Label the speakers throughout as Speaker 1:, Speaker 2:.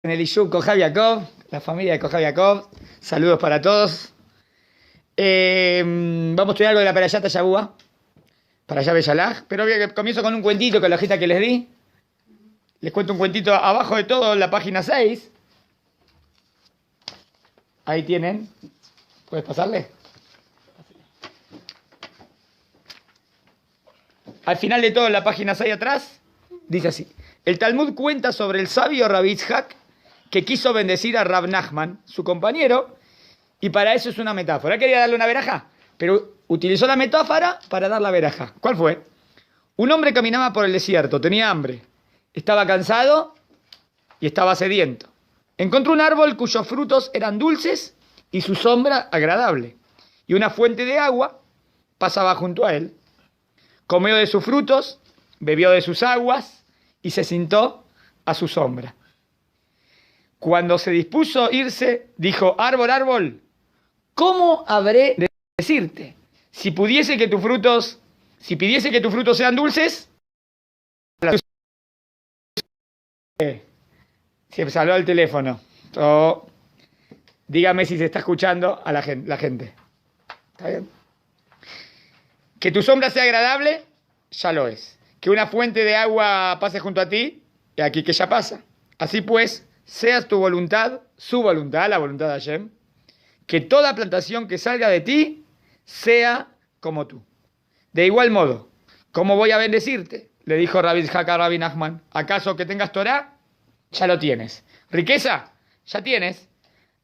Speaker 1: En el Yishuv Kohav Yaakov, la familia de Kohav Yaakov, saludos para todos. Vamos a estudiar algo de la Perayat Shavua, Parashá Beshalach, pero comienzo con un cuentito con la hojita que les di. Les cuento un cuentito abajo de todo, en la página 6. Ahí tienen. ¿Puedes pasarle? Al final de todo, en la página 6 atrás, dice así. El Talmud cuenta sobre el sabio Rabbi Yitzhak que quiso bendecir a Rab Nachman, su compañero, y para eso es una metáfora. Él quería darle una veraja, pero utilizó la metáfora para dar la veraja. ¿Cuál fue? Un hombre caminaba por el desierto, tenía hambre, estaba cansado y estaba sediento. Encontró un árbol cuyos frutos eran dulces y su sombra agradable, y una fuente de agua pasaba junto a él. Comió de sus frutos, bebió de sus aguas y se sentó a su sombra. Cuando se dispuso a irse, dijo: árbol, árbol, ¿cómo habré de decirte? Si pidiese que tus frutos sean dulces, se salió el teléfono. Dígame si se está escuchando a la gente. ¿Está bien? Que tu sombra sea agradable, ya lo es. Que una fuente de agua pase junto a ti, y aquí que ya pasa. Así pues, seas tu voluntad, su voluntad, la voluntad de Hashem, que toda plantación que salga de ti sea como tú. De igual modo, ¿cómo voy a bendecirte? Le dijo Rabbi Yitzhak a Rabbi Nachman. ¿Acaso que tengas Torah? Ya lo tienes. ¿Riqueza? Ya tienes.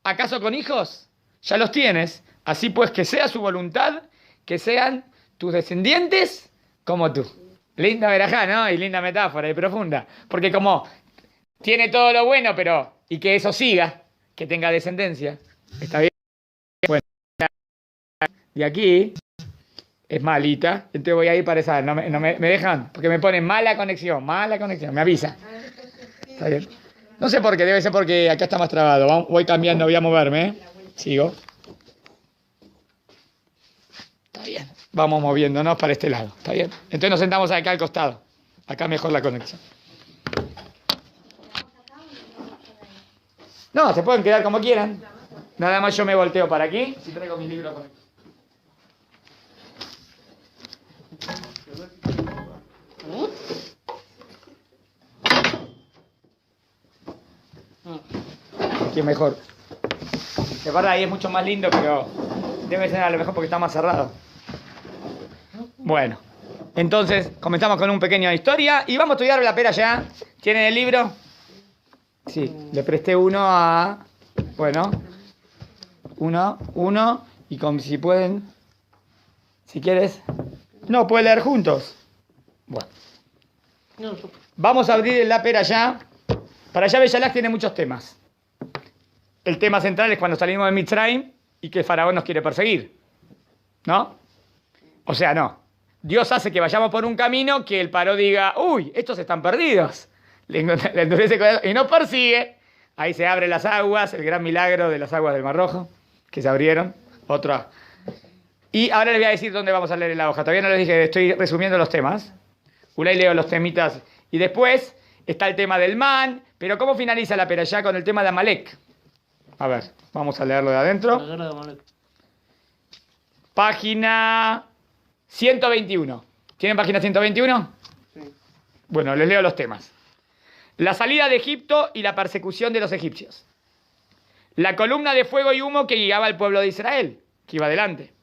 Speaker 1: ¿Acaso con hijos? Ya los tienes. Así pues, que sea su voluntad, que sean tus descendientes como tú. Linda verajá, ¿no? Y linda metáfora y profunda. Porque como tiene todo lo bueno, pero y que eso siga, que tenga descendencia. ¿Está bien? Bueno, de aquí es malita. Entonces voy a ir para esa. No me dejan, porque me ponen mala conexión. Me avisa. ¿Está bien? No sé por qué, debe ser porque acá está más trabado. Voy cambiando, voy a moverme, ¿eh? Sigo. Está bien. Vamos moviéndonos para este lado. ¿Está bien? Entonces nos sentamos acá al costado. Acá mejor la conexión. No, se pueden quedar como quieran. Nada más yo me volteo para aquí. Si traigo mis libros con aquí es mejor. De verdad, ahí es mucho más lindo, pero debe ser a lo mejor porque está más cerrado. Bueno, entonces comenzamos con una pequeña historia y vamos a estudiar la pera ya. ¿Tienen el libro? Sí, le presté uno a... Bueno, uno, y si pueden, si quieres... No, pueden leer juntos. Bueno. Vamos a abrir la pera ya. Para allá Beshalach tiene muchos temas. El tema central es cuando salimos de Mitzrayim y que el faraón nos quiere perseguir. ¿No? O sea, no. Dios hace que vayamos por un camino que el paró diga: uy, estos están perdidos. Le endurece el corazón y nos persigue. Ahí se abren las aguas, el gran milagro de las aguas del Mar Rojo, que se abrieron. Otra. Y ahora les voy a decir dónde vamos a leer en la hoja. Todavía no les dije, estoy resumiendo los temas. Ulay leo los temitas. Y después está el tema del man. Pero ¿cómo finaliza la perashá con el tema de Amalek? A ver, vamos a leerlo de adentro. Página 121. ¿Tienen página 121? Sí. Bueno, les leo los temas. La salida de Egipto y la persecución de los egipcios. La columna de fuego y humo que guiaba al pueblo de Israel, que iba adelante.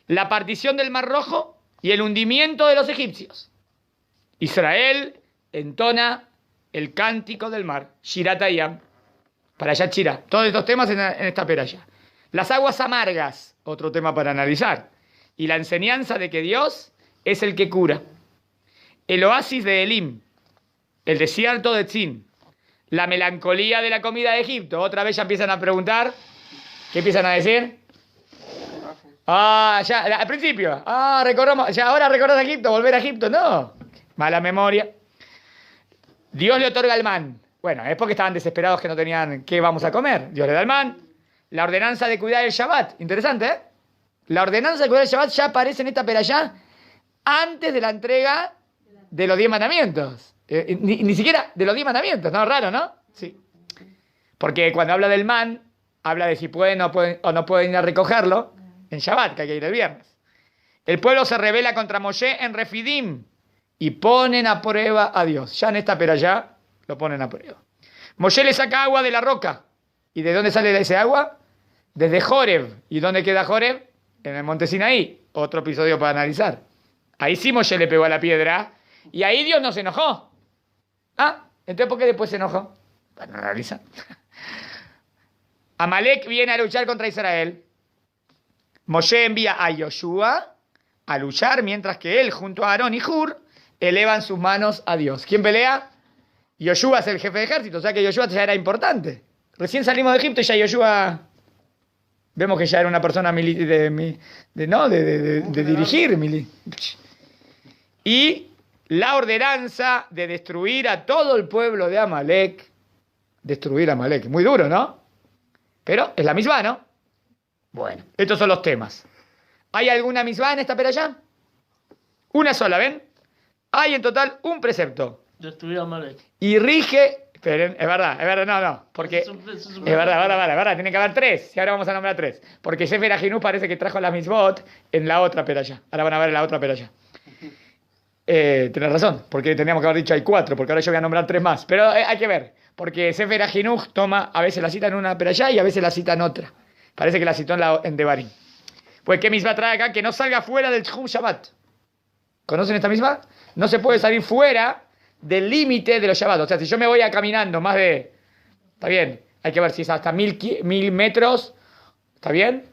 Speaker 1: La partición del Mar Rojo y el hundimiento de los egipcios. Israel entona el cántico del mar, Shirat Hayam, para allá Shira. Todos estos temas en esta peralla. Las aguas amargas, otro tema para analizar. Y la enseñanza de que Dios es el que cura. El oasis de Elim, el desierto de Tzin, la melancolía de la comida de Egipto. Otra vez ya empiezan a preguntar. ¿Qué empiezan a decir? Ya, al principio. Recordamos, ya ahora recordás Egipto, volver a Egipto. No, mala memoria. Dios le otorga el man. Bueno, es porque estaban desesperados que no tenían qué vamos a comer. Dios le da el man. La ordenanza de cuidar el Shabbat. Interesante, ¿eh? La ordenanza de cuidar el Shabbat ya aparece en esta perashá antes de la entrega de los 10 mandamientos. Ni siquiera de los 10 mandamientos, ¿no? Raro, ¿no? Sí. Porque cuando habla del man, habla de si pueden o no pueden ir a recogerlo en Shabbat, que hay que ir el viernes. El pueblo se rebela contra Moshe en Refidim y ponen a prueba a Dios. Ya en esta perashá lo ponen a prueba. Moshe le saca agua de la roca. ¿Y de dónde sale ese agua? Desde Joreb. ¿Y dónde queda Joreb? En el monte Sinaí. Otro episodio para analizar. Ahí sí Moshe le pegó a la piedra y ahí Dios no se enojó. Ah, entonces ¿por qué después se enojó? Para analizar. Amalek viene a luchar contra Israel. Moshe envía a Yoshua a luchar, mientras que él, junto a Aarón y Hur, elevan sus manos a Dios. ¿Quién pelea? Yoshua es el jefe de ejército, o sea que Yoshua ya era importante. Recién salimos de Egipto y ya Yoshua, vemos que ya era una persona de dirigir. Y la ordenanza de destruir a todo el pueblo de Amalek. Destruir a Amalek, muy duro, ¿no? Pero es la misma, ¿no? Bueno, estos son los temas. ¿Hay alguna misma en esta perashá? Una sola, ¿ven? Hay en total un precepto.
Speaker 2: Destruir a Amalek.
Speaker 1: Y rige... Esperen, es verdad, no, porque... Es verdad, tiene que haber tres, y ahora vamos a nombrar tres. Porque Sefer Ajinú parece que trajo la misbot en la otra perashá. Ahora van a ver en la otra perashá. Tienes razón, porque teníamos que haber dicho hay cuatro, porque ahora yo voy a nombrar tres más. Pero hay que ver, porque Sefer Ajinú toma, a veces la cita en una perashá y a veces la cita en otra. Parece que la citó en Devarim. Pues ¿qué misma trae acá? Que no salga fuera del Tchum Shabbat. ¿Conocen esta misma? No se puede salir fuera del límite de los Shabbat. O sea, si yo me voy a caminando más de... Está bien, hay que ver si es hasta 1000 metros. ¿Está bien?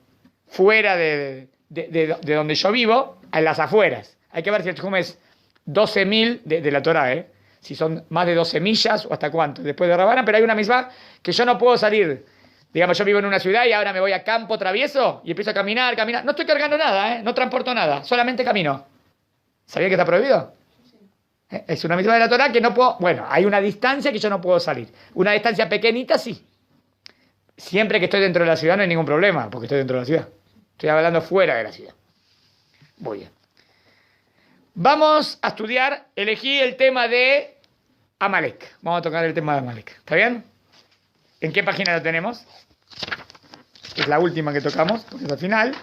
Speaker 1: Fuera de donde yo vivo, en las afueras. Hay que ver si el Tchum es 12.000 de la Torah, ¿eh? Si son más de 12 millas o hasta cuánto. Después de Rabana, pero hay una misma que yo no puedo salir. Digamos, yo vivo en una ciudad y ahora me voy a campo travieso y empiezo a caminar. No estoy cargando nada, ¿eh? No transporto nada, solamente camino. ¿Sabía que está prohibido? Es una misma de la Torah que no puedo... Bueno, hay una distancia que yo no puedo salir. Una distancia pequeñita, sí. Siempre que estoy dentro de la ciudad no hay ningún problema, porque estoy dentro de la ciudad. Estoy hablando fuera de la ciudad. Muy bien. Vamos a estudiar, elegí el tema de Amalek. Vamos a tocar el tema de Amalek. ¿Está bien? ¿En qué página lo tenemos? Es la última que tocamos, porque es al final.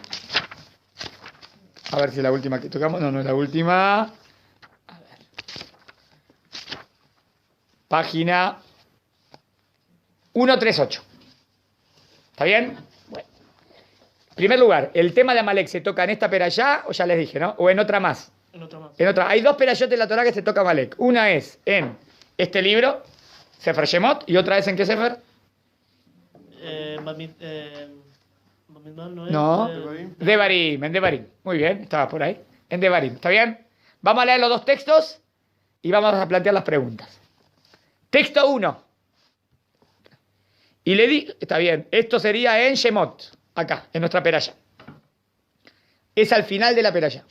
Speaker 1: A ver si es la última que tocamos. No es la última. A ver. Página 138. ¿Está bien? Bueno. En primer lugar, ¿el tema de Amalek se toca en esta perashá o ya les dije, no? ¿O en otra más?
Speaker 2: En otra más.
Speaker 1: En otra. Hay dos perashot de la Torah que se toca Amalek. Una es en este libro, Sefer Shemot, y otra es en qué Sefer? No, Devarim, en Devarim. Muy bien, estaba por ahí. En Devarim, ¿está bien? Vamos a leer los dos textos y vamos a plantear las preguntas. Texto 1. Y le di, está bien, esto sería en Shemot, acá, en nuestra peralla. Es al final de la peralla.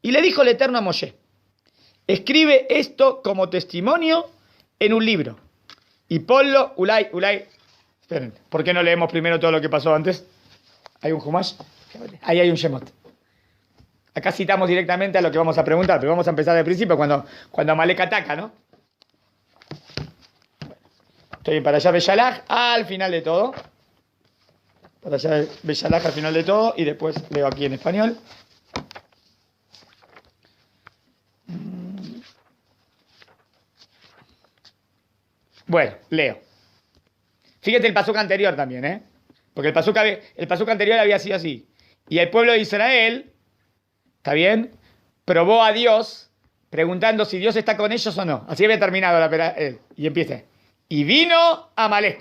Speaker 1: Y le dijo el Eterno a Moshe, escribe esto como testimonio en un libro. Y ponlo, Ulay. Esperen, ¿por qué no leemos primero todo lo que pasó antes? Hay un Humash, ahí hay un Shemot. Acá citamos directamente a lo que vamos a preguntar, pero vamos a empezar del principio, cuando Amalek ataca, ¿no? Estoy para allá Beshalach al final de todo. Para allá Beshalach al final de todo, y después leo aquí en español. Bueno, leo. Fíjate el pasuk anterior también, ¿eh? Porque el pasuk anterior había sido así. Y el pueblo de Israel, ¿está bien? Probó a Dios preguntando si Dios está con ellos o no. Así había terminado y empieza. Y vino Amalek.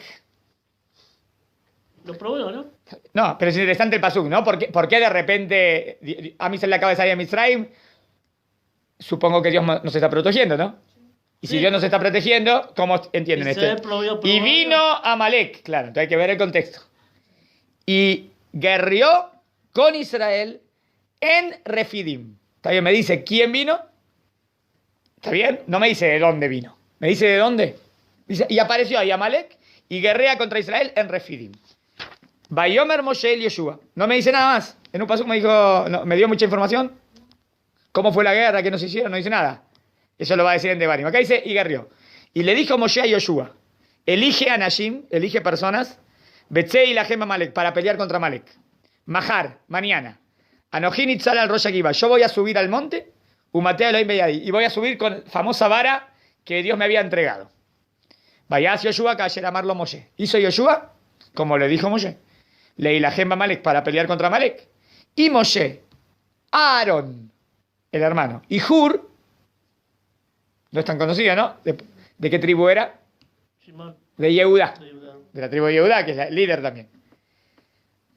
Speaker 2: Lo probó, ¿no?
Speaker 1: No, pero es interesante el pasuk, ¿no? ¿Por qué de repente a mí se le acaba de salir a Misraim? Supongo que Dios nos está protegiendo, ¿no? Y si Dios nos está protegiendo, ¿cómo entienden esto? Y vino Amalek, claro, entonces hay que ver el contexto. Y guerrió con Israel en Refidim. ¿Está bien? Me dice, ¿quién vino? ¿Está bien? No me dice de dónde vino. ¿Me dice de dónde? Dice, y apareció ahí Amalek y guerrea contra Israel en Refidim. Bayomer Moshe el Yoshua. No me dice nada más. En un paso me dijo, no, me dio mucha información. ¿Cómo fue la guerra? ¿Qué nos hicieron? No dice nada. Eso lo va a decir en Devarim. Acá dice, y guerrió. Y le dijo Moshe a Yoshua, elige a Nashim, elige personas, Betsei y la Gema Malek, para pelear contra Malek. Mahar, mañana. Anojín Itzal al Rosh Akiva. Yo voy a subir al monte, Umatea Elohim Beyadi, y voy a subir con famosa vara que Dios me había entregado. Vayas Yoshua, que ayer amarlo Moshe. Hizo Yoshua, como le dijo Moshe. Leí la Gema Malek para pelear contra Malek. Y Moshe, Aarón, el hermano, y Hur, no es tan conocido, ¿no? ¿De qué tribu era?
Speaker 2: Shimon.
Speaker 1: De Yehudá.
Speaker 2: De Judá.
Speaker 1: De la tribu de Yehudá, que es el líder también.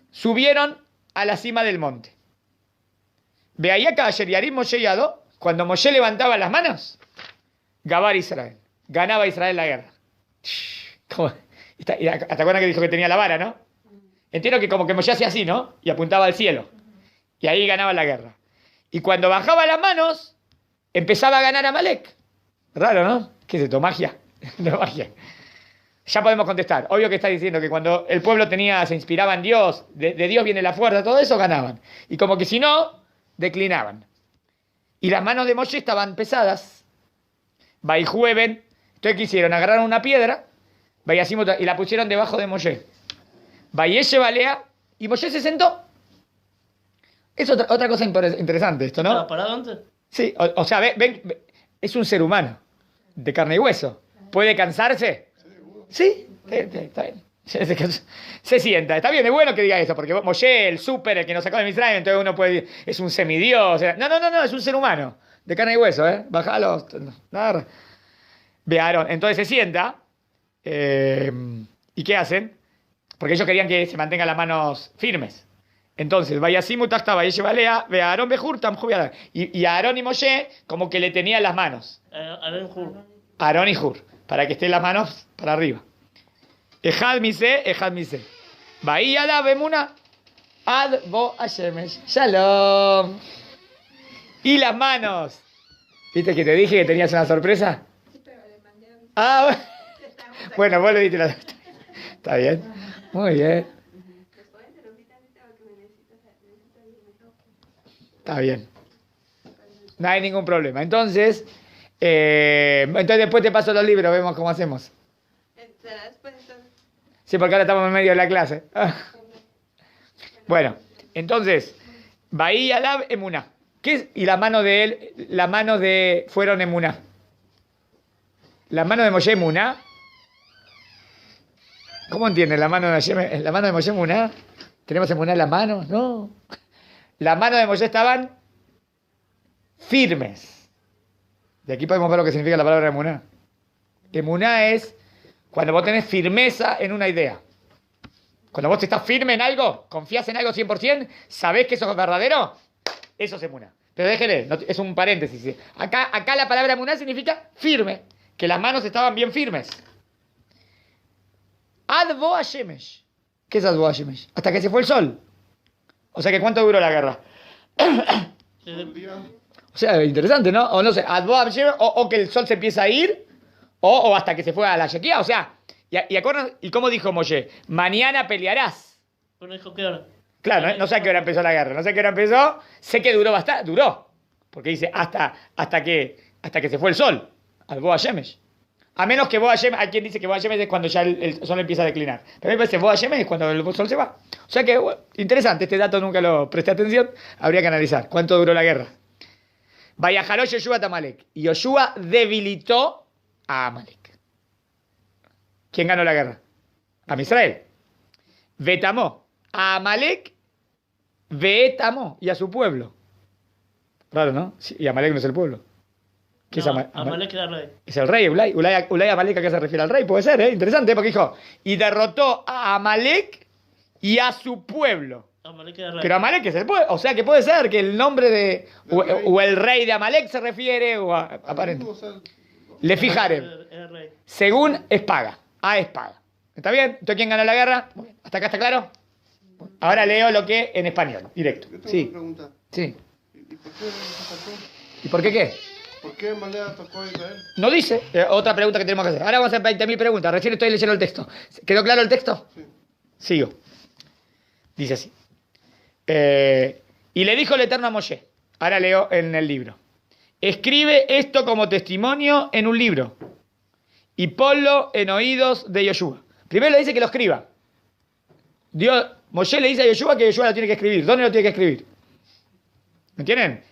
Speaker 1: Subieron a la cima del monte. Veayaka ayer Yarim Moshe Yado, cuando Moshe levantaba las manos, Gabar Israel. Ganaba Israel la guerra. ¿Cómo? ¿Te acuerdas que dijo que tenía la vara, no? Entiendo que como que Moshe hacía así, ¿no? Y apuntaba al cielo. Y ahí ganaba la guerra. Y cuando bajaba las manos, empezaba a ganar a Amalek. Raro, ¿no? ¿Qué es esto? Magia. No, magia. Ya podemos contestar. Obvio que está diciendo que cuando el pueblo se inspiraba en Dios, de Dios viene la fuerza, todo eso, ganaban. Y como que si no, declinaban. Y las manos de Moshe estaban pesadas. Baijueben. Entonces, ¿qué hicieron? Agarraron una piedra y la pusieron debajo de Moshe. Vayeshe Balea, y Moshe se sentó. Es otra cosa interesante esto, ¿no?
Speaker 2: ¿Estaba parado antes?
Speaker 1: Sí, o sea, ven, es un ser humano, de carne y hueso. ¿Puede cansarse? Sí, está bien. Se sienta. Está bien, es bueno que diga eso, porque Moshe, el súper, el que nos sacó de Misraim, entonces uno puede decir, es un semidios. No, es un ser humano, de carne y hueso, ¿eh? Bájalo. Ve Aarón. Entonces se sienta, ¿y qué hacen? Porque ellos querían que se mantengan las manos firmes. Entonces, Vayasimu Tachta Vayeshe Balea, ve a Aarón Bejur Tam Jubiadar. Y a Aarón y Moshe, como que le tenían las manos.
Speaker 2: Aarón Hur.
Speaker 1: Aarón y Hur, para que estén las manos para arriba. Ejad mise. Bahía la Bemuna. Ad bo Hashemesh. Shalom. Y las manos. ¿Viste que te dije que tenías una sorpresa?
Speaker 3: Sí, pero le mandé a mi...
Speaker 1: Ah, bueno, vos le diste la... Está bien. Muy bien. Está bien. No hay ningún problema. Entonces después te paso los libros, vemos cómo hacemos.
Speaker 3: ¿Será después entonces?
Speaker 1: Sí, porque ahora estamos en medio de la clase. Bueno, entonces, Bahía Lab Emuná. ¿Qué es? Y la mano de él, las manos de fueron Emuná. La mano de Moshe Emuná. ¿Cómo entienden? La mano de Moshe Emuná. ¿Tenemos Emuná en las manos? No. Las manos de Moshe estaban firmes. De aquí podemos ver lo que significa la palabra emuná. Emuná es cuando vos tenés firmeza en una idea. Cuando vos estás firme en algo, confías en algo 100%, sabés que eso es verdadero, eso es emuná. Pero déjele, es un paréntesis. ¿Sí? Acá la palabra emuná significa firme, que las manos estaban bien firmes. Adbo Hashemesh. ¿Qué es Adbo Hashemesh? Hasta que se fue el sol. O sea que ¿cuánto duró la guerra? O sea, interesante, ¿no? O no sé, o que el sol se empieza a ir, o hasta que se fue a la Shequía. O sea, ¿y cómo dijo Moshe? Mañana pelearás.
Speaker 2: Pero dijo que ahora.
Speaker 1: Claro, no sé a qué hora empezó la guerra, no sé a qué hora empezó, sé que duró bastante, duró. Porque dice hasta que se fue el sol, al Boa Shemesh. A menos que Boa Shemesh, hay quien dice que Boa Shemesh es cuando ya el sol empieza a declinar. Pero a mí me parece Boa Shemesh es cuando el sol se va. O sea que, bueno, interesante, este dato nunca lo presté atención, habría que analizar cuánto duró la guerra. Vayajaró Yoshua a Amalek. Y Yoshua debilitó a Amalek. ¿Quién ganó la guerra? A Israel. Vetamó a Amalek, Vetamó y a su pueblo. Raro, ¿no? Sí, y Amalek no es el pueblo. ¿Qué es
Speaker 2: Amalek era rey.
Speaker 1: Es el rey, Ulay Amalek, ¿a qué se refiere al rey? Puede ser, ¿eh? Interesante, porque dijo, y derrotó a Amalek y a su pueblo.
Speaker 2: Amalek era rey.
Speaker 1: Pero Amalek es el pueblo, o sea que puede ser que el nombre de, o el rey de Amalek se refiere, o aparente. Le fijaré.
Speaker 2: Era rey.
Speaker 1: Según espada, a espada. ¿Está bien? ¿Entonces quién ganó la guerra? ¿Hasta acá está claro? Ahora leo lo que en español, directo.
Speaker 4: Yo tengo
Speaker 1: Sí.
Speaker 4: una pregunta.
Speaker 1: Sí.
Speaker 4: ¿Y por qué se atacó?
Speaker 1: ¿Y por qué qué?
Speaker 4: ¿Por qué Malea atacó a Israel?
Speaker 1: No dice. Otra pregunta que tenemos que hacer. Ahora vamos a hacer 20.000 preguntas. Recién estoy leyendo el texto. ¿Quedó claro el texto?
Speaker 4: Sí.
Speaker 1: Sigo. Dice así. Y le dijo el Eterno a Moshe. Ahora leo en el libro. Escribe esto como testimonio en un libro y ponlo en oídos de Yoshua. Primero le dice que lo escriba. Moshe le dice a Yoshua que Yoshua lo tiene que escribir. ¿Dónde lo tiene que escribir? ¿Me entienden?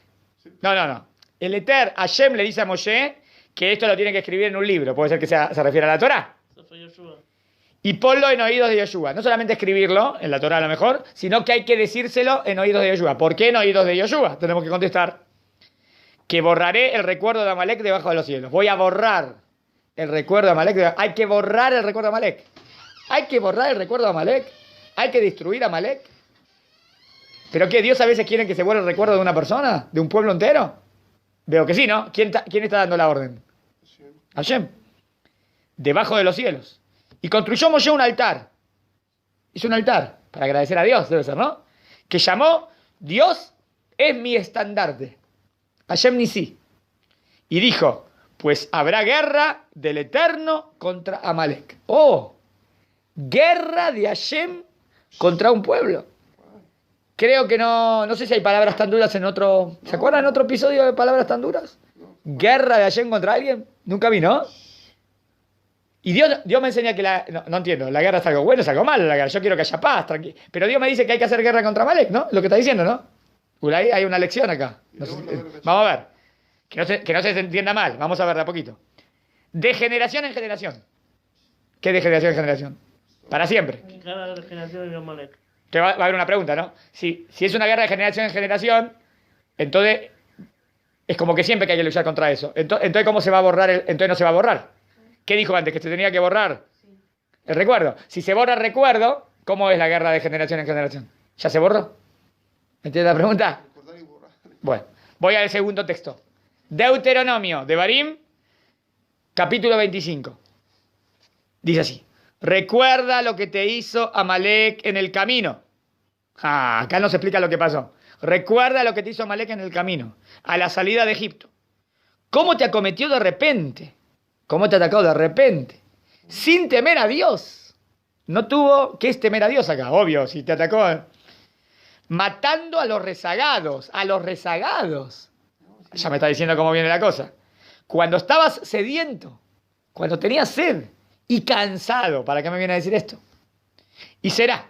Speaker 1: No. El Eter Hashem le dice a Moshe que esto lo tiene que escribir en un libro. Puede ser que se refiere a la Torá.
Speaker 2: Eso fue Yoshua.
Speaker 1: Y ponlo en oídos de Yoshua. No solamente escribirlo, en la Torá a lo mejor, sino que hay que decírselo en oídos de Yoshua. ¿Por qué en oídos de Yoshua? Tenemos que contestar que borraré el recuerdo de Amalek debajo de los cielos. Voy a borrar el recuerdo de Amalek. Hay que borrar el recuerdo de Amalek. Hay que borrar el recuerdo de Amalek. Hay que destruir a Amalek. ¿Pero qué? ¿Dios a veces quiere que se borre el recuerdo de una persona? ¿De un pueblo entero? Veo que sí, ¿no? ¿Quién está dando la orden? Hashem. Debajo de los cielos. Y construyó Moshe un altar. Hizo un altar para agradecer a Dios, debe ser, ¿no? Que llamó Dios es mi estandarte. Hashem Nisi. Y dijo, pues habrá guerra del Eterno contra Amalek. ¡Oh! Guerra de Hashem contra un pueblo. Creo que no sé si hay palabras tan duras en otro... ¿Se acuerdan en otro episodio de palabras tan duras? ¿Guerra de Hashem contra alguien? Nunca vi, ¿no? Y Dios me enseña que no entiendo, la guerra es algo bueno, es algo malo, la guerra. Yo quiero que haya paz, tranquilo. Pero Dios me dice que hay que hacer guerra contra Amalek, ¿no? Lo que está diciendo, ¿no? Ahí hay una lección acá. Vamos a ver. Que no se entienda mal, vamos a ver de a poquito. De generación en generación. ¿Qué de generación en generación? Para siempre.
Speaker 2: Cada generación de Amalek.
Speaker 1: Te va a haber una pregunta, ¿no? Si es una guerra de generación en generación, entonces es como que siempre que hay que luchar contra eso. Entonces ¿cómo se va a borrar? Entonces no se va a borrar. ¿Qué dijo antes? ¿Que se tenía que borrar? El recuerdo. Si se borra el recuerdo, ¿cómo es la guerra de generación en generación? ¿Ya se borró? ¿Entiendes la pregunta?
Speaker 4: Recordar y borrar.
Speaker 1: Bueno, voy al segundo texto. Deuteronomio, Devarim, capítulo 25. Dice así. Recuerda lo que te hizo Amalek en el camino. Acá nos explica lo que pasó. Recuerda lo que te hizo Amalek en el camino, a la salida de Egipto. ¿Cómo te acometió de repente? ¿Cómo te atacó de repente? Sin temer a Dios. No tuvo que temer a Dios acá, obvio, si te atacó. Matando a los rezagados, Ya me está diciendo cómo viene la cosa. Cuando estabas sediento, cuando tenías sed y cansado, ¿para qué me viene a decir esto? Y será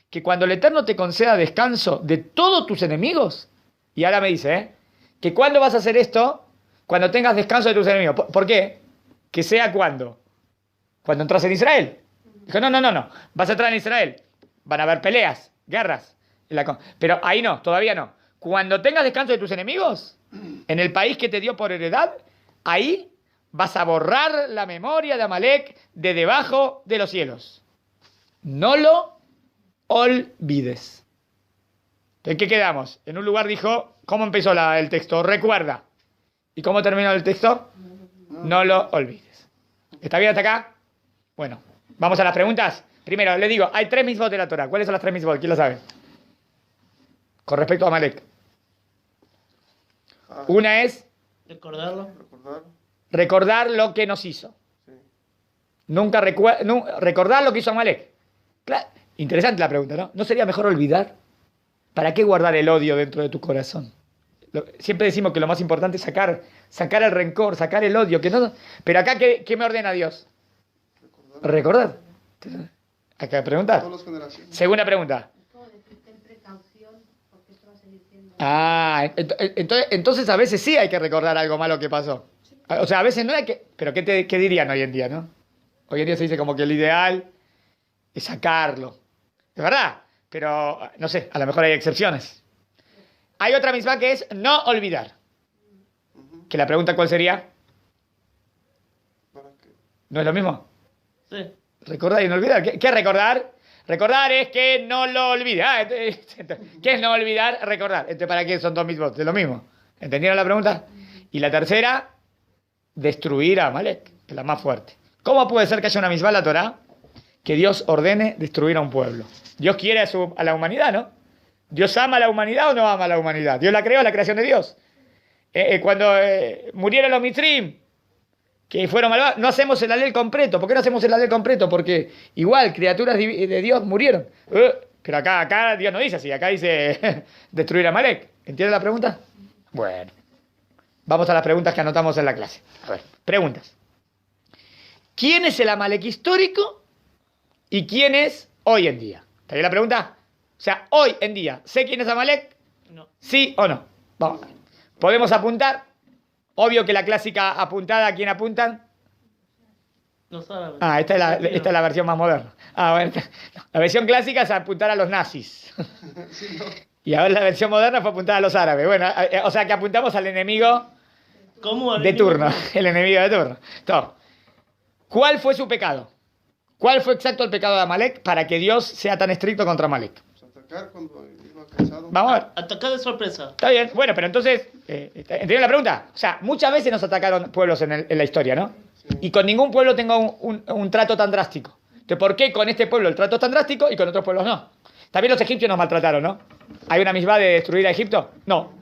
Speaker 1: que cuando el Eterno te conceda descanso de todos tus enemigos, y ahora me dice, que cuando vas a hacer esto, cuando tengas descanso de tus enemigos. ¿Por qué? Que sea cuando entras en Israel. Dijo, no, vas a entrar en Israel, van a haber peleas, guerras, pero ahí no, todavía no. Cuando tengas descanso de tus enemigos, en el país que te dio por heredad, ahí vas a borrar la memoria de Amalek de debajo de los cielos. No lo olvides. ¿En qué quedamos? En un lugar dijo, ¿cómo empezó el texto? Recuerda. ¿Y cómo terminó el texto? No lo olvides. ¿Está bien hasta acá? Bueno, vamos a las preguntas. Primero, les digo, hay 3 mitzvot de la Torah. ¿Cuáles son las 3 mitzvot? ¿Quién lo sabe? Con respecto a Amalek. Una es
Speaker 2: Recordarlo.
Speaker 1: recordar lo que nos hizo.
Speaker 4: Sí.
Speaker 1: Nunca recordar lo que hizo Amalek. Claro, interesante la pregunta, ¿no? ¿No sería mejor olvidar? ¿Para qué guardar el odio dentro de tu corazón? Siempre decimos que lo más importante es sacar el rencor, sacar el odio. Pero acá, ¿qué me ordena Dios? Recordar. Acá preguntar.
Speaker 4: Todas las generaciones.
Speaker 1: Segunda pregunta. Entonces a veces sí hay que recordar algo malo que pasó. O sea, a veces no hay que... Pero ¿qué dirían hoy en día, no? Hoy en día se dice como que el ideal es sacarlo. Es verdad, pero no sé, a lo mejor hay excepciones. Hay otra misma que es no olvidar. Que la pregunta ¿cuál sería?
Speaker 4: ¿Para qué?
Speaker 1: ¿No es lo mismo?
Speaker 2: Sí.
Speaker 1: Recordar y no olvidar. ¿Qué es recordar? Recordar es que no lo olvide. ¿Qué es no olvidar? Recordar. Entonces, ¿para qué son 2 mitzvot? Es lo mismo. ¿Entendieron la pregunta? Y la tercera, destruir a Amalek, que es la más fuerte. ¿Cómo puede ser que haya una mitzvah en la Torah que Dios ordene destruir a un pueblo? Dios quiere a la humanidad, ¿no? ¿Dios ama a la humanidad o no ama a la humanidad? Dios la creó, la creación de Dios. Cuando murieron los Mitrim, que fueron malvados, no hacemos el alel completo. ¿Por qué no hacemos el alel completo? Porque igual, criaturas de Dios murieron. Pero acá Dios no dice así, acá dice destruir a Amalek. ¿Entiendes la pregunta? Bueno, vamos a las preguntas que anotamos en la clase. A ver, preguntas. ¿Quién es el Amalek histórico y quién es hoy en día? ¿Está bien la pregunta? O sea, hoy en día, ¿sé quién es Amalek?
Speaker 2: No.
Speaker 1: ¿Sí o no? Vamos. ¿Podemos apuntar? Obvio que la clásica apuntada, ¿a quién apuntan?
Speaker 2: Los árabes.
Speaker 1: Ah, esta es la versión más moderna. Ah, bueno. La versión clásica es apuntar a los nazis.
Speaker 4: Sí, no.
Speaker 1: Y ahora la versión moderna fue apuntar a los árabes. Bueno, o sea que apuntamos al enemigo
Speaker 2: ¿Cómo?
Speaker 1: de turno. El enemigo de turno. Entonces, ¿cuál fue su pecado? ¿Cuál fue exacto el pecado de Amalek para que Dios sea tan estricto contra Amalek?
Speaker 4: Pues atacar cuando iba cansado.
Speaker 1: Vamos a ver.
Speaker 2: Atacar de sorpresa.
Speaker 1: Está bien. Bueno, pero entonces, ¿entendieron la pregunta? O sea, muchas veces nos atacaron pueblos en la historia, ¿no?
Speaker 4: Sí.
Speaker 1: Y con ningún pueblo tengo un trato tan drástico. Entonces, ¿por qué con este pueblo el trato es tan drástico y con otros pueblos no? También los egipcios nos maltrataron, ¿no? ¿Hay una misma de destruir a Egipto? No.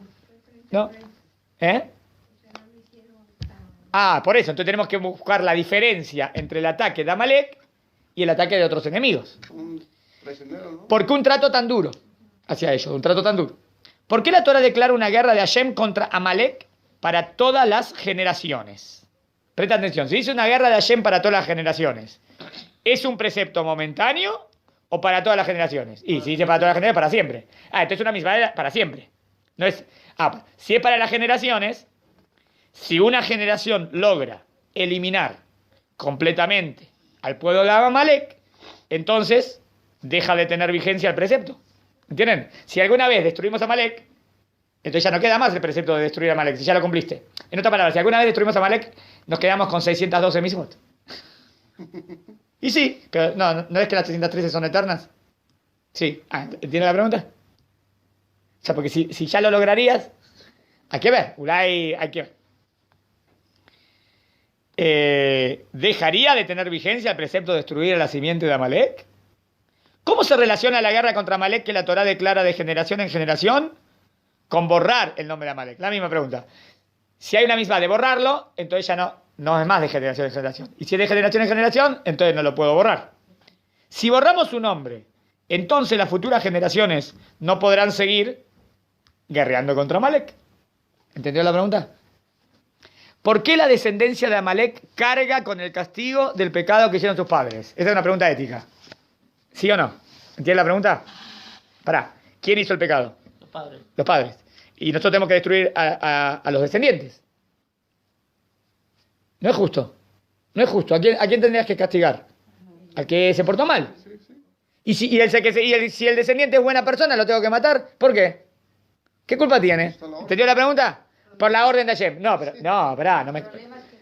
Speaker 1: ¿No? ¿Eh? Ah, por eso. Entonces tenemos que buscar la diferencia entre el ataque de Amalek y el ataque de otros enemigos.
Speaker 4: Un traicionero, ¿no?
Speaker 1: ¿Por qué un trato tan duro hacia ellos? Un trato tan duro. ¿Por qué la Torah declara una guerra de Hashem contra Amalek para todas las generaciones? Presta atención. Si dice una guerra de Hashem para todas las generaciones, ¿es un precepto momentáneo o para todas las generaciones? Y si dice para todas las generaciones, para siempre. Ah, entonces una misma para siempre. No es. Ah, si es para las generaciones, si una generación logra eliminar completamente al pueblo de Amalek, entonces deja de tener vigencia el precepto. ¿Entienden? Si alguna vez destruimos a Amalek, entonces ya no queda más el precepto de destruir a Amalek, si ya lo cumpliste. En otras palabras, si alguna vez destruimos a Amalek, nos quedamos con 612 mismos. Y sí, pero ¿no es que las 313 son eternas? Sí. Ah, ¿entiendes la pregunta? O sea, porque si ya lo lograrías, hay que ver. Hay que ver. ¿Dejaría de tener vigencia el precepto de destruir a la simiente de Amalek? ¿Cómo se relaciona la guerra contra Amalek que la Torá declara de generación en generación con borrar el nombre de Amalek? La misma pregunta. Si hay una misma de borrarlo, entonces ya no es más de generación en generación. Y si es de generación en generación, entonces no lo puedo borrar. Si borramos su nombre, entonces las futuras generaciones no podrán seguir guerreando contra Amalek. ¿Entendió la pregunta? ¿Por qué la descendencia de Amalek carga con el castigo del pecado que hicieron sus padres? Esa es una pregunta ética. ¿Sí o no? ¿Entiendes la pregunta? Pará. ¿Quién hizo el pecado?
Speaker 2: Los padres.
Speaker 1: Los padres. Y nosotros tenemos que destruir a los descendientes. No es justo. No es justo. ¿A quién tendrías que castigar? Al que se portó mal.
Speaker 4: Sí, sí.
Speaker 1: Y si el descendiente es buena persona, ¿lo tengo que matar? ¿Por qué? ¿Qué culpa tiene? ¿Entendió la pregunta? Por la orden de Hashem. No, pará.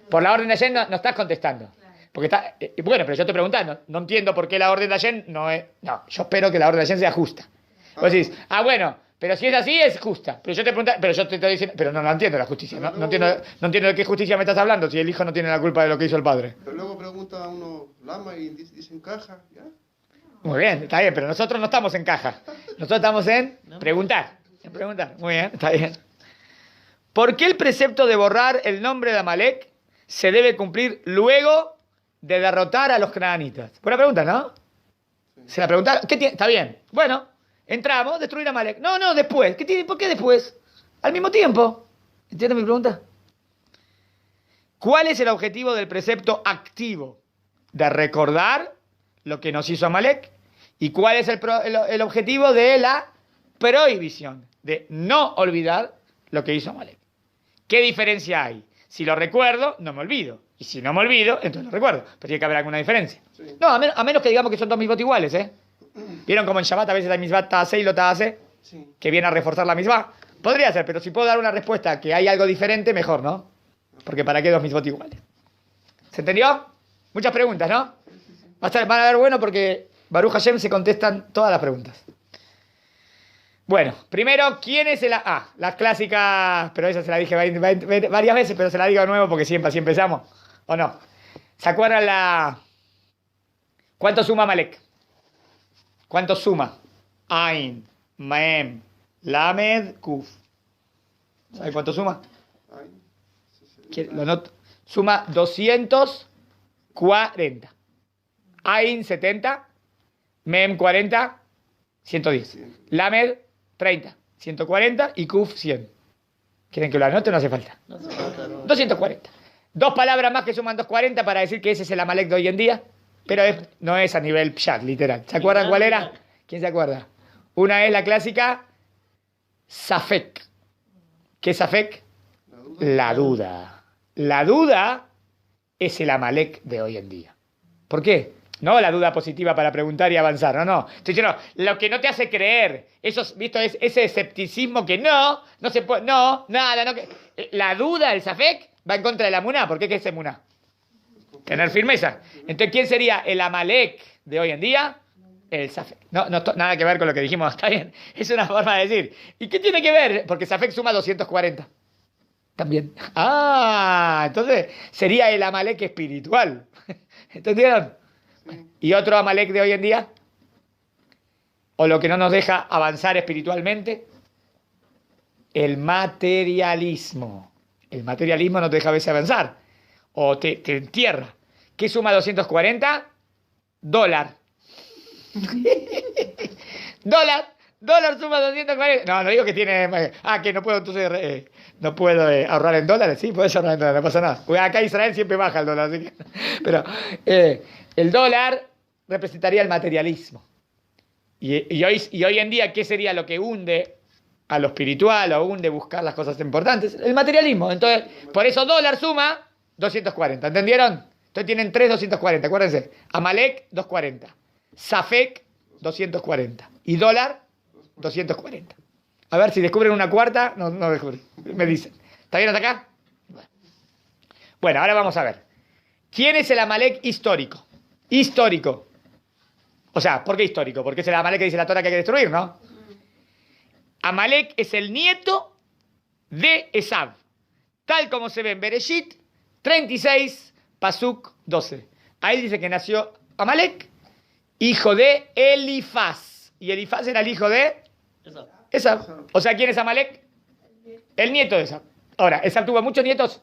Speaker 1: Por la orden de Hashem no estás contestando. Porque está, bueno, pero yo estoy preguntando. No entiendo por qué la orden de Hashem no es. No, yo espero que la orden de Hashem sea justa. Vos decís, bueno, pero si es así, es justa. Pero yo te pregunto, pero yo te estoy diciendo, pero no entiendo la justicia. No entiendo de qué justicia me estás hablando si el hijo no tiene la culpa de lo que hizo el padre.
Speaker 4: Pero luego pregunta a uno lama y dicen caja, ¿ya?
Speaker 1: Muy bien, está bien, pero nosotros no estamos en caja. Nosotros estamos en preguntar. En preguntar. Muy bien, está bien. ¿Por qué el precepto de borrar el nombre de Amalek se debe cumplir luego de derrotar a los canaanitas? Buena pregunta, ¿no? Se la preguntaron. ¿Qué tiene? Está bien. Bueno, entramos, destruir a Amalek. No, después. ¿Por qué después? Al mismo tiempo. ¿Entiendes mi pregunta? ¿Cuál es el objetivo del precepto activo? De recordar lo que nos hizo Amalek. ¿Y cuál es el objetivo de la prohibición? De no olvidar lo que hizo Amalek. ¿Qué diferencia hay? Si lo recuerdo, no me olvido. Y si no me olvido, entonces lo recuerdo. Pero tiene que haber alguna diferencia.
Speaker 4: Sí.
Speaker 1: No, a menos que digamos que son dos misbot iguales, ¿eh? ¿Vieron como en Shabbat a veces hay misbat ta'ase y lo ta'ase?
Speaker 4: Sí.
Speaker 1: Que viene a reforzar la misma. Podría ser, pero si puedo dar una respuesta que hay algo diferente, mejor, ¿no? Porque ¿para qué dos misbot iguales? ¿Se entendió? Muchas preguntas, ¿no? Van a ver bueno porque Baruch Hashem se contestan todas las preguntas. Bueno, primero, ¿quién es el... las clásicas, pero esa se la dije varias veces, pero se la digo de nuevo porque siempre así empezamos, ¿o no? ¿Se acuerdan ¿Cuánto suma Amalek? ¿Cuánto suma? Ain, Maem, Lamed, Kuf. ¿Sabe cuánto suma?
Speaker 4: Ay,
Speaker 1: Lo noto. Suma 240. Ain, 70. Mem, 40. 110. Lamed, 30. 140 y Kuf, 100. ¿Quieren que lo anote o no hace falta?
Speaker 2: No hace falta, no.
Speaker 1: 240. Dos palabras más que suman 240 para decir que ese es el Amalek de hoy en día, pero no es a nivel pshat, literal. ¿Se acuerdan cuál era? ¿Quién se acuerda? Una es la clásica Safek. ¿Qué es Safek? La duda. La duda es el Amalek de hoy en día. ¿Por qué? No la duda positiva para preguntar y avanzar, no. Estoy diciendo, lo que no te hace creer, ¿visto? Es ese escepticismo que no se puede, nada, no. La duda, el Safek, va en contra de la Muná. ¿Por qué? ¿Qué es Muná? Tener firmeza. Entonces, ¿quién sería el Amalek de hoy en día? El Safek. No, nada que ver con lo que dijimos, está bien. Es una forma de decir. ¿Y qué tiene que ver? Porque Safek suma 240. También. Entonces sería el Amalek espiritual. ¿Entendieron? ¿Y otro Amalek de hoy en día? ¿O lo que no nos deja avanzar espiritualmente? El materialismo. El materialismo no te deja a veces avanzar. O te entierra. ¿Qué suma 240? Dólar. Dólar suma 240. No digo que tiene... que no puedo entonces... no puedo ahorrar en dólares. Sí, puedes ahorrar en dólares, no pasa nada. Porque acá Israel siempre baja el dólar. Así que, pero el dólar representaría el materialismo. Y hoy en día, ¿qué sería lo que hunde a lo espiritual o hunde buscar las cosas importantes? El materialismo. Entonces, por eso dólar suma 240. ¿Entendieron? Entonces tienen 240. Acuérdense. Amalek, 240. Safek, 240. Y dólar, 240. A ver si descubren una cuarta. No descubren. Me dicen. ¿Está bien hasta acá? Bueno, ahora vamos a ver. ¿Quién es el Amalek histórico? Histórico. O sea, ¿por qué histórico? Porque es el Amalek que dice la Torah que hay que destruir, ¿no? Amalek es el nieto de Esab. Tal como se ve en Bereshit 36, Pasuk 12. Ahí dice que nació Amalek, hijo de Elifaz. Y Elifaz era el hijo de Esab. O sea, ¿quién es Amalek? El nieto de Esab. Ahora, ¿Esab tuvo muchos nietos?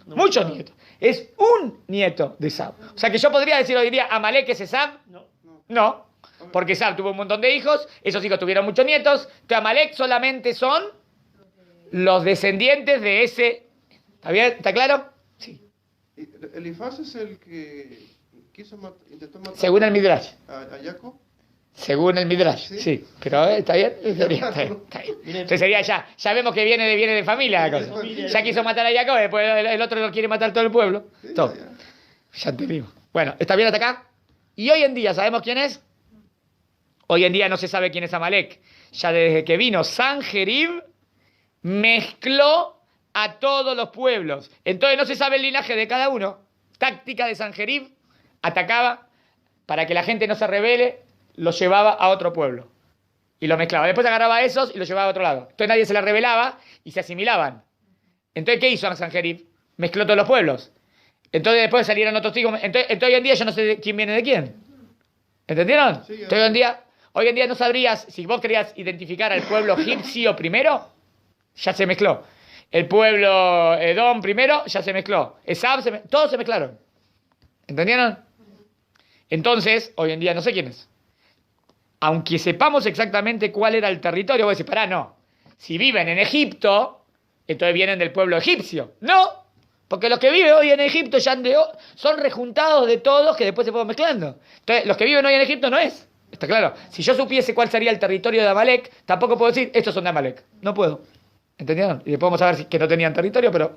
Speaker 1: Muchos nietos. Es un nieto de Esab. O sea, que yo podría decir hoy día, ¿Amalek es Esab? No. Porque Esab tuvo un montón de hijos, esos hijos tuvieron muchos nietos, que Amalek solamente son los descendientes de ese. ¿Está bien? ¿Está claro? Sí.
Speaker 4: Elifaz es el que intentó matar
Speaker 1: según el Midrash.
Speaker 4: a Jacob.
Speaker 1: Según el Midrash, sí. Pero ¿está bien? Está bien. Entonces sería ya vemos que viene de familia la cosa. Ya quiso matar a Jacob, después el otro lo quiere matar todo el pueblo. Todo. Ya entendimos. Bueno, ¿está bien hasta acá? Y hoy en día, ¿sabemos quién es? Hoy en día no se sabe quién es Amalek. Ya desde que vino Sanjerib, mezcló a todos los pueblos. Entonces no se sabe el linaje de cada uno. Táctica de Sanjerib, atacaba para que la gente no se rebele, lo llevaba a otro pueblo. Y lo mezclaba. Después agarraba a esos y los llevaba a otro lado. Entonces nadie se la rebelaba y se asimilaban. Entonces, ¿qué hizo Sanjerib? Mezcló todos los pueblos. Entonces después salieron otros hijos. Entonces hoy en día yo no sé quién viene de quién. ¿Entendieron?
Speaker 4: Sí,
Speaker 1: Entonces hoy en día no sabrías, si vos querías identificar al pueblo egipcio primero, ya se mezcló. El pueblo Edom primero, ya se mezcló. Esab, todos se mezclaron. ¿Entendieron? Entonces, hoy en día no sé quién es. Aunque sepamos exactamente cuál era el territorio, vos decís, pará, no. Si viven en Egipto, entonces vienen del pueblo egipcio. No, porque los que viven hoy en Egipto ya son rejuntados de todos que después se fueron mezclando. Entonces, los que viven hoy en Egipto no es. Está claro. Si yo supiese cuál sería el territorio de Amalek, tampoco puedo decir, estos son de Amalek. No puedo. ¿Entendieron? Y después vamos a ver que no tenían territorio, pero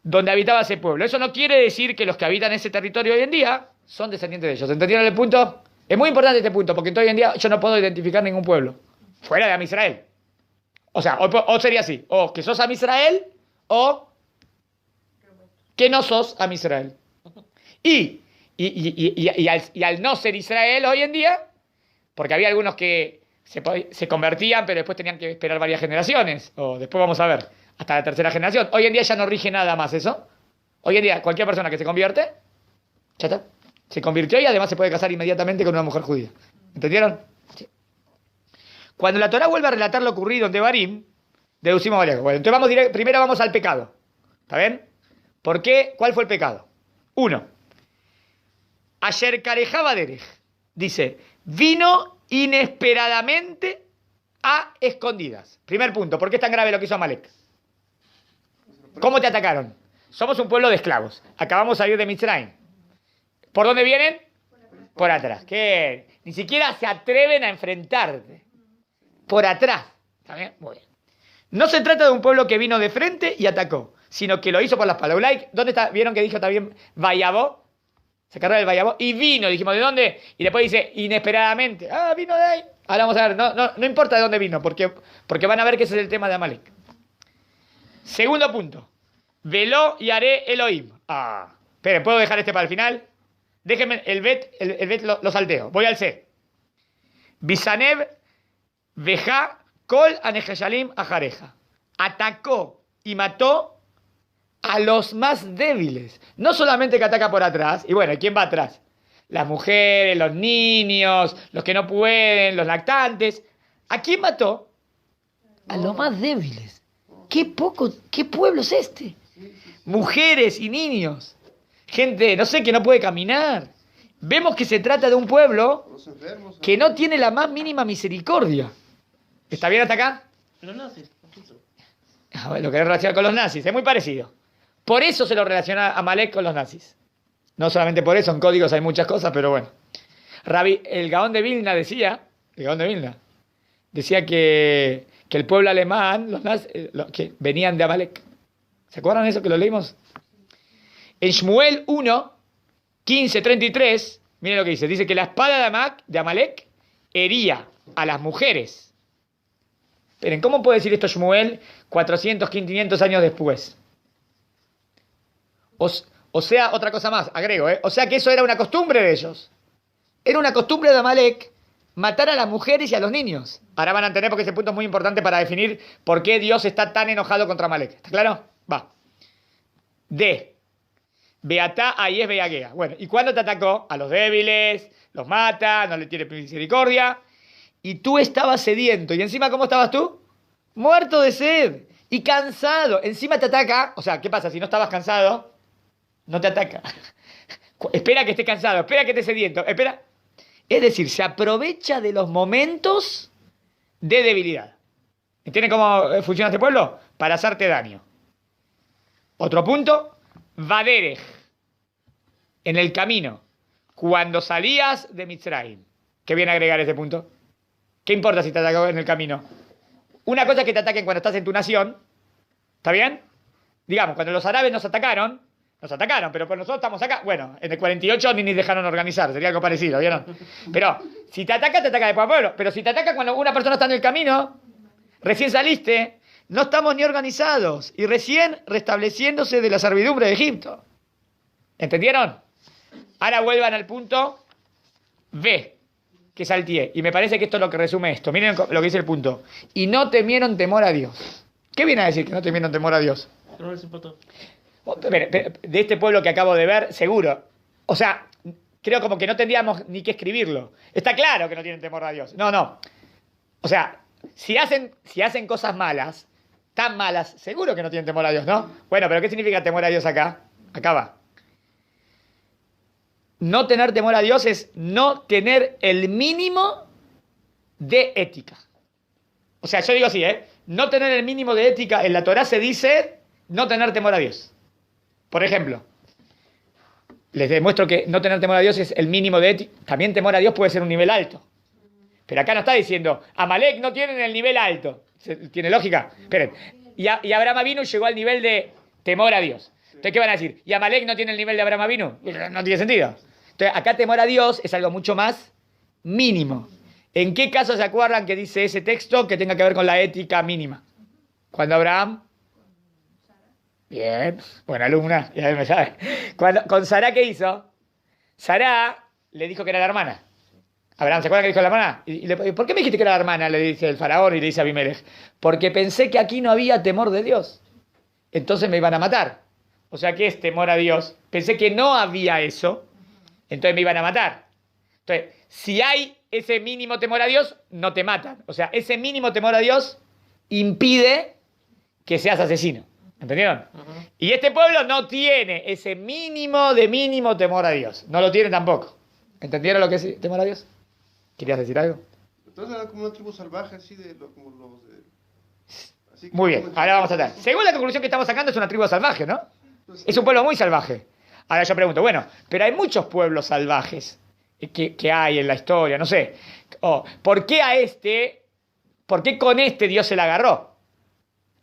Speaker 1: donde habitaba ese pueblo. Eso no quiere decir que los que habitan ese territorio hoy en día son descendientes de ellos. ¿Entendieron el punto? Es muy importante este punto, porque hoy en día yo no puedo identificar ningún pueblo fuera de Am Israel. O sea, o sería así, o que sos Am Israel, o que no sos Am Israel. Y al no ser Israel hoy en día, porque había algunos que se convertían, pero después tenían que esperar varias generaciones, o después vamos a ver, hasta la tercera generación. Hoy en día ya no rige nada más eso. Hoy en día cualquier persona que se convierte, ya está, se convirtió y además se puede casar inmediatamente con una mujer judía. ¿Entendieron? Sí. Cuando la Torá vuelve a relatar lo ocurrido en Devarim, deducimos varias cosas. Bueno, entonces primero vamos al pecado. ¿Está bien? ¿Por qué? ¿Cuál fue el pecado? 1. Ayer Karejaba Derech dice, vino inesperadamente a escondidas. Primer punto, ¿por qué es tan grave lo que hizo Amalek? ¿Cómo te atacaron? somos un pueblo de esclavos. Acabamos de salir de Mitzrayim. ¿Por dónde vienen? Por atrás. ¿Qué? Ni siquiera se atreven a enfrentarte. Por atrás. ¿Está bien? Muy bien. No se trata de un pueblo que vino de frente y atacó, sino que lo hizo por las espaldas. ¿Dónde está? ¿Vieron que dijo también Vayabó? Se cargó el Vayabó y vino. Dijimos, ¿de dónde? Y después dice, inesperadamente. Vino de ahí. Ahora vamos a ver. No importa de dónde vino, porque van a ver que ese es el tema de Amalek. Segundo punto. Veló y haré Elohim. Esperen, ¿puedo dejar este para el final? Déjenme el bet lo salteo. Voy al C. Bisanev, Veja, Kol Anejeshalim Ajareja. Atacó y mató a los más débiles. No solamente que ataca por atrás. Y bueno, ¿quién va atrás? Las mujeres, los niños, los que no pueden, los lactantes. ¿A quién mató? A los más débiles. ¿Qué pueblo es este? Mujeres y niños. Gente, no sé, que no puede caminar. Vemos que se trata de un pueblo que no tiene la más mínima misericordia. ¿Está bien hasta acá?
Speaker 2: Los nazis. Poquito.
Speaker 1: Lo que relaciona con los nazis, es muy parecido. Por eso se lo relaciona a Amalek con los nazis. No solamente por eso, en códigos hay muchas cosas, pero bueno. El Gaón de Vilna decía que el pueblo alemán, los nazis, que venían de Amalek. ¿Se acuerdan de eso que lo leímos? En Shmuel 1, 15, 33, miren lo que dice. Dice que la espada de Amalek hería a las mujeres. Esperen, ¿cómo puede decir esto Shmuel 400, 500 años después? O sea, otra cosa más, agrego, o sea que eso era una costumbre de ellos. Era una costumbre de Amalek matar a las mujeres y a los niños. Ahora van a entender porque ese punto es muy importante para definir por qué Dios está tan enojado contra Amalek. ¿Está claro? Va. D. Beatá Ayes Beaguea. Bueno, ¿y cuándo te atacó? A los débiles, los mata, no le tiene misericordia. Y tú estabas sediento. ¿Y encima cómo estabas tú? Muerto de sed. Y cansado. Encima te ataca. O sea, ¿qué pasa? Si no estabas cansado, no te ataca. Espera que esté cansado, espera que esté sediento, espera. Es decir, se aprovecha de los momentos de debilidad. ¿Entienden cómo funciona este pueblo? Para hacerte daño. Otro punto. Vaderech. En el camino. Cuando salías de Mitzrayim. ¿Qué viene a agregar ese punto? ¿Qué importa si te atacó en el camino? Una cosa es que te ataquen cuando estás en tu nación. ¿Está bien? Digamos, cuando los árabes nos atacaron, pero pues nosotros estamos acá. Bueno, en el 48 ni dejaron organizar, sería algo parecido, ¿vieron? Pero si te ataca de pueblo a pueblo. Pero si te ataca cuando una persona está en el camino, recién saliste, no estamos ni organizados y recién restableciéndose de la servidumbre de Egipto. ¿Entendieron? Ahora vuelvan al punto B, que salteé. Y me parece que esto es lo que resume esto. Miren lo que dice el punto. Y no temieron temor a Dios. ¿Qué viene a decir que no temieron temor a Dios?
Speaker 2: No les importó.
Speaker 1: De este pueblo que acabo de ver, seguro. O sea, creo como que no tendríamos ni que escribirlo. Está claro que no tienen temor a Dios. No. O sea, si hacen cosas malas, tan malas, seguro que no tienen temor a Dios, ¿no? Bueno, pero ¿qué significa temor a Dios acá? Acá va. No tener temor a Dios es no tener el mínimo de ética. O sea, yo digo así, no tener el mínimo de ética, en la Torá se dice no tener temor a Dios. Por ejemplo, les demuestro que no tener temor a Dios es el mínimo de ética. También temor a Dios puede ser un nivel alto. Pero acá no está diciendo, Amalek no tiene el nivel alto. ¿Tiene lógica? Esperen. Y Abraham Avinu llegó al nivel de temor a Dios. Entonces, ¿qué van a decir? ¿Y Amalek no tiene el nivel de Abraham Avinu? No tiene sentido. Entonces, acá temor a Dios es algo mucho más mínimo. ¿En qué caso se acuerdan que dice ese texto que tenga que ver con la ética mínima? Cuando Abraham... Bien, buena alumna, ya me sabe. Con Sará, ¿qué hizo? Sará le dijo que era la hermana. Abraham, ¿se acuerda que dijo la hermana? Y ¿por qué me dijiste que era la hermana? Le dice el faraón y le dice a Abimelech. Porque pensé que aquí no había temor de Dios. Entonces me iban a matar. O sea, ¿qué es temor a Dios? Pensé que no había eso. Entonces me iban a matar. Entonces, si hay ese mínimo temor a Dios, no te matan. O sea, ese mínimo temor a Dios impide que seas asesino. ¿Entendieron? Uh-huh. Y este pueblo no tiene ese mínimo temor a Dios. No lo tiene tampoco. ¿Entendieron lo que es temor a Dios? ¿Querías decir algo?
Speaker 4: Entonces era como una tribu salvaje, así como los de... Así
Speaker 1: muy bien, ahora vamos a ver. Según la conclusión que estamos sacando, es una tribu salvaje, ¿no? Es un pueblo muy salvaje. Ahora yo pregunto, bueno, pero hay muchos pueblos salvajes que hay en la historia, no sé. ¿Por qué con este Dios se la agarró?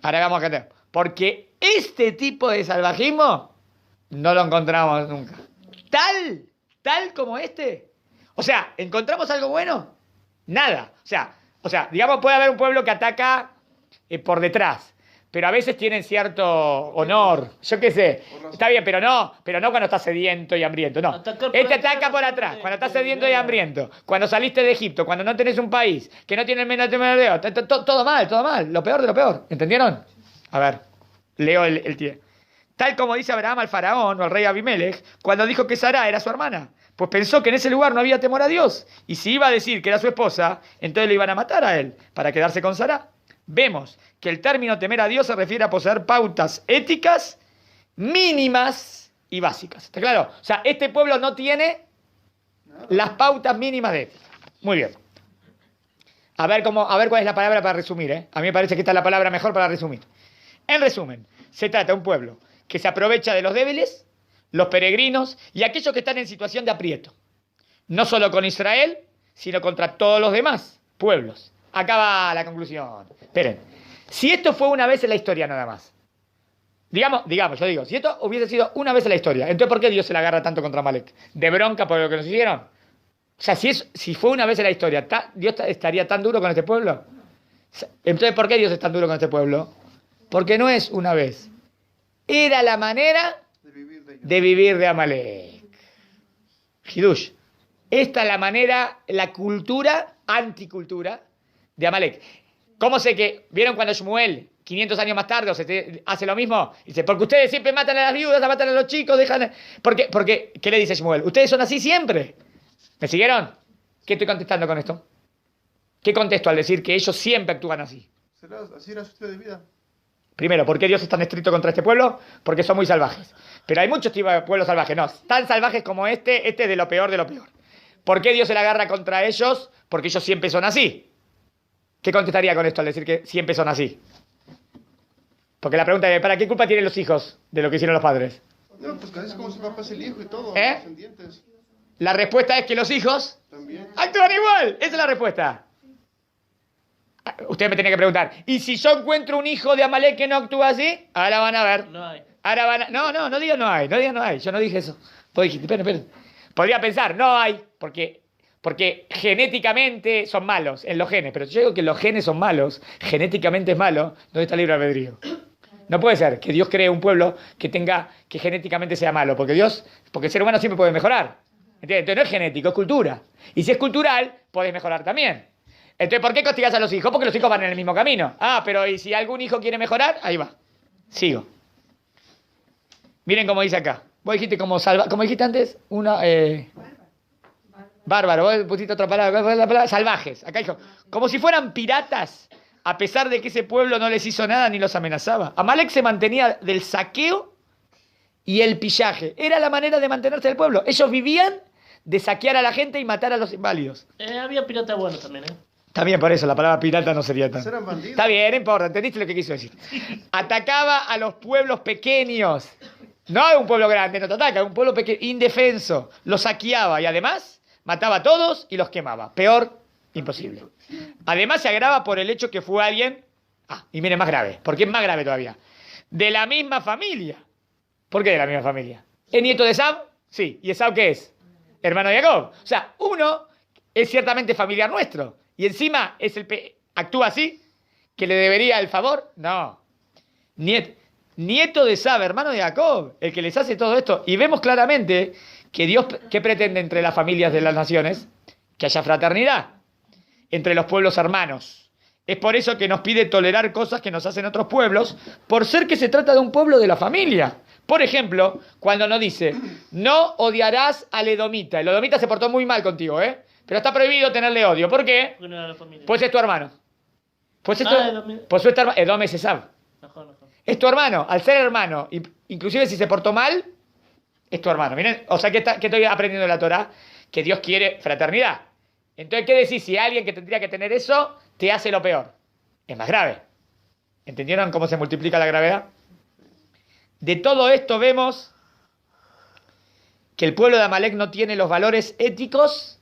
Speaker 1: Ahora vamos a ver. Porque este tipo de salvajismo no lo encontramos nunca. Tal como este. O sea, ¿encontramos algo bueno? Nada. O sea, digamos, puede haber un pueblo que ataca por detrás, pero a veces tienen cierto honor. Yo qué sé. Está bien, pero no cuando estás sediento y hambriento. No.
Speaker 2: Atacar por
Speaker 1: Este
Speaker 2: atrás,
Speaker 1: ataca por atrás, cuando estás sediento y
Speaker 2: mira.
Speaker 1: hambriento. Cuando saliste de Egipto, cuando no tenés un país, que no tiene el menos de todo mal, todo mal. Lo peor de lo peor. ¿Entendieron? A ver, leo el tío. Tal como dice Abraham al faraón o al rey Abimelech, cuando dijo que Sara era su hermana, pues pensó que en ese lugar no había temor a Dios, y si iba a decir que era su esposa, entonces le iban a matar a él, para quedarse con Sara. Vemos que el término temer a Dios se refiere a poseer pautas éticas mínimas y básicas. ¿Está claro? O sea, este pueblo no tiene las pautas mínimas de ética. Muy bien. A ver cuál es la palabra para resumir, ¿eh? A mí me parece que esta es la palabra mejor para resumir. En resumen, se trata de un pueblo que se aprovecha de los débiles, los peregrinos y aquellos que están en situación de aprieto. No solo con Israel, sino contra todos los demás pueblos. Acá va la conclusión. Esperen. Si esto fue una vez en la historia nada más. Digamos, yo digo, si esto hubiese sido una vez en la historia, entonces ¿por qué Dios se la agarra tanto contra Amalek? ¿De bronca por lo que nos hicieron? O sea, si fue una vez en la historia, ¿Dios estaría tan duro con este pueblo? Entonces, ¿por qué Dios es tan duro con este pueblo? Porque no es una vez. Era la manera de vivir de Amalek. Hidush. Esta es la manera, la cultura, anticultura de Amalek. ¿Cómo sé que? ¿Vieron cuando Shmuel, 500 años más tarde, hace lo mismo? Dice, porque ustedes siempre matan a las viudas, matan a los chicos, dejan... Porque, ¿qué le dice Shmuel? Ustedes son así siempre. ¿Me siguieron? ¿Qué estoy contestando con esto? ¿Qué contesto al decir que ellos siempre actúan así?
Speaker 4: ¿Así era su estilo de vida?
Speaker 1: Primero, ¿por qué Dios es tan estricto contra este pueblo? Porque son muy salvajes. Pero hay muchos tipos de pueblos salvajes. No, tan salvajes como este es de lo peor de lo peor. ¿Por qué Dios se la agarra contra ellos? Porque ellos siempre son así. ¿Qué contestaría con esto al decir que siempre son así? Porque la pregunta es, ¿para qué culpa tienen los hijos de lo que hicieron los padres?
Speaker 4: No, pues casi es como si papá es el hijo y todo,
Speaker 1: ¿Eh?
Speaker 4: los descendientes.
Speaker 1: La respuesta es que los hijos
Speaker 4: También.
Speaker 1: actúan igual. Esa es la respuesta. Usted me tiene que preguntar, ¿y si yo encuentro un hijo de Amalek que no actúa así? Ahora van a ver.
Speaker 2: No hay.
Speaker 1: Ahora van a... No digas no hay. Yo no dije eso. Vos dijiste, esperen. Podría pensar, no hay, porque genéticamente son malos en los genes. Pero si yo digo que los genes son malos, genéticamente es malo, ¿dónde está el libre albedrío? No puede ser que Dios cree un pueblo que genéticamente sea malo, porque el ser humano siempre puede mejorar. ¿Entiendes? Entonces no es genético, es cultura. Y si es cultural, podés mejorar también. Entonces, ¿por qué castigas a los hijos? Porque los hijos van en el mismo camino. Pero ¿y si algún hijo quiere mejorar? Ahí va. Sigo. Miren cómo dice acá. Vos dijiste como dijiste antes, bárbaro. Vos pusiste otra palabra. ¿Cuál fue la palabra? Salvajes. Acá dijo, como si fueran piratas, a pesar de que ese pueblo no les hizo nada ni los amenazaba. Amalek se mantenía del saqueo y el pillaje. Era la manera de mantenerse del pueblo. Ellos vivían de saquear a la gente y matar a los inválidos.
Speaker 2: Había piratas buenos también, ¿eh?
Speaker 1: También por eso, la palabra pirata no sería tan...
Speaker 4: Eran bandidos.
Speaker 1: Está bien, no importa, entendiste lo que quiso decir. Atacaba a los pueblos pequeños. No a un pueblo grande, no te ataca, a un pueblo pequeño, indefenso. Los saqueaba y además mataba a todos y los quemaba. Peor, imposible. Además se agrava por el hecho que fue alguien... y miren, más grave, porque es más grave todavía. De la misma familia. ¿Por qué de la misma familia? ¿Es nieto de Esau? Sí. ¿Y Esau qué es? Hermano de Jacob. O sea, uno es ciertamente familiar nuestro. Y encima actúa así, que le debería el favor. No. Nieto de Sab, hermano de Jacob, el que les hace todo esto. Y vemos claramente que Dios, ¿qué pretende entre las familias de las naciones? Que haya fraternidad entre los pueblos hermanos. Es por eso que nos pide tolerar cosas que nos hacen otros pueblos, por ser que se trata de un pueblo de la familia. Por ejemplo, cuando nos dice, no odiarás al edomita. El edomita se portó muy mal contigo, ¿eh? Pero está prohibido tenerle odio. ¿Por qué?
Speaker 2: Porque no era la familia.
Speaker 1: Pues es tu hermano. Pues es tu hermano. Edom es Esab.
Speaker 2: Mejor.
Speaker 1: Es tu hermano. Al ser hermano, inclusive si se portó mal, es tu hermano. Miren, o sea, ¿qué estoy aprendiendo de la Torá? Que Dios quiere fraternidad. Entonces, ¿qué decís? Si alguien que tendría que tener eso, te hace lo peor. Es más grave. ¿Entendieron cómo se multiplica la gravedad? De todo esto vemos que el pueblo de Amalek no tiene los valores éticos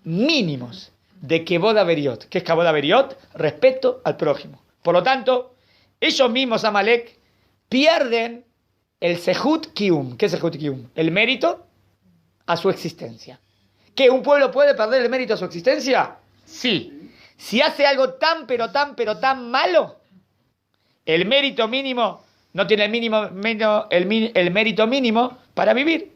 Speaker 1: mínimos de Kevod Averiot. ¿Qué es Kevod Averiot? Respeto al prójimo. Por lo tanto, ellos mismos, Amalek, pierden el Sehut Kium. ¿Qué es Sehut Kium? El mérito a su existencia. ¿Que un pueblo puede perder el mérito a su existencia? Sí. Si hace algo tan, pero tan malo, el mérito mínimo no tiene el mérito mínimo para vivir.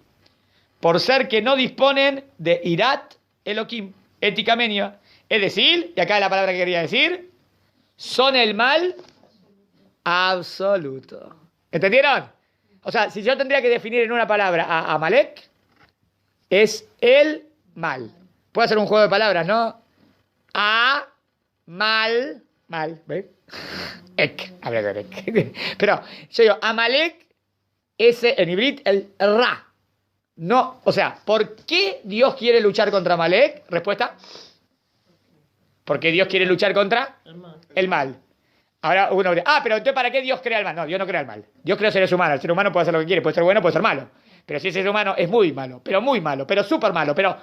Speaker 1: Por ser que no disponen de Irat Elohim, ética mínima. Es decir, y acá es la palabra que quería decir, son el mal absoluto. ¿Entendieron? O sea, si yo tendría que definir en una palabra a Amalek, es el mal. Puede hacer un juego de palabras, ¿no? Mal, ¿ves? Ek, habla de Ek. Pero yo digo, Amalek es en hibrit el Ra. No, o sea, ¿por qué Dios quiere luchar contra Amalek? Respuesta. Porque Dios quiere luchar contra el mal. Ahora uno dice, pero entonces ¿para qué Dios crea el mal? No, Dios no crea el mal. Dios crea seres humanos. El ser humano puede hacer lo que quiere, puede ser bueno, puede ser malo. Pero si ese ser humano es muy malo, pero súper malo, pero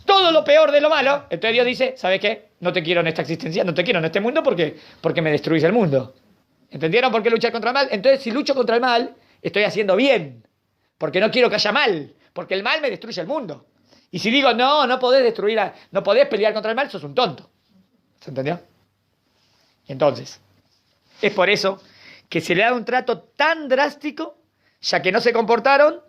Speaker 1: todo lo peor de lo malo, entonces Dios dice, ¿sabes qué? No te quiero en esta existencia, no te quiero en este mundo porque me destruís el mundo. ¿Entendieron por qué luchar contra el mal? Entonces, si lucho contra el mal, estoy haciendo bien. Porque no quiero que haya mal. Porque el mal me destruye el mundo. Y si digo, no podés no podés pelear contra el mal, sos un tonto. ¿Se entendió? Entonces, es por eso que se le da un trato tan drástico, ya que no se comportaron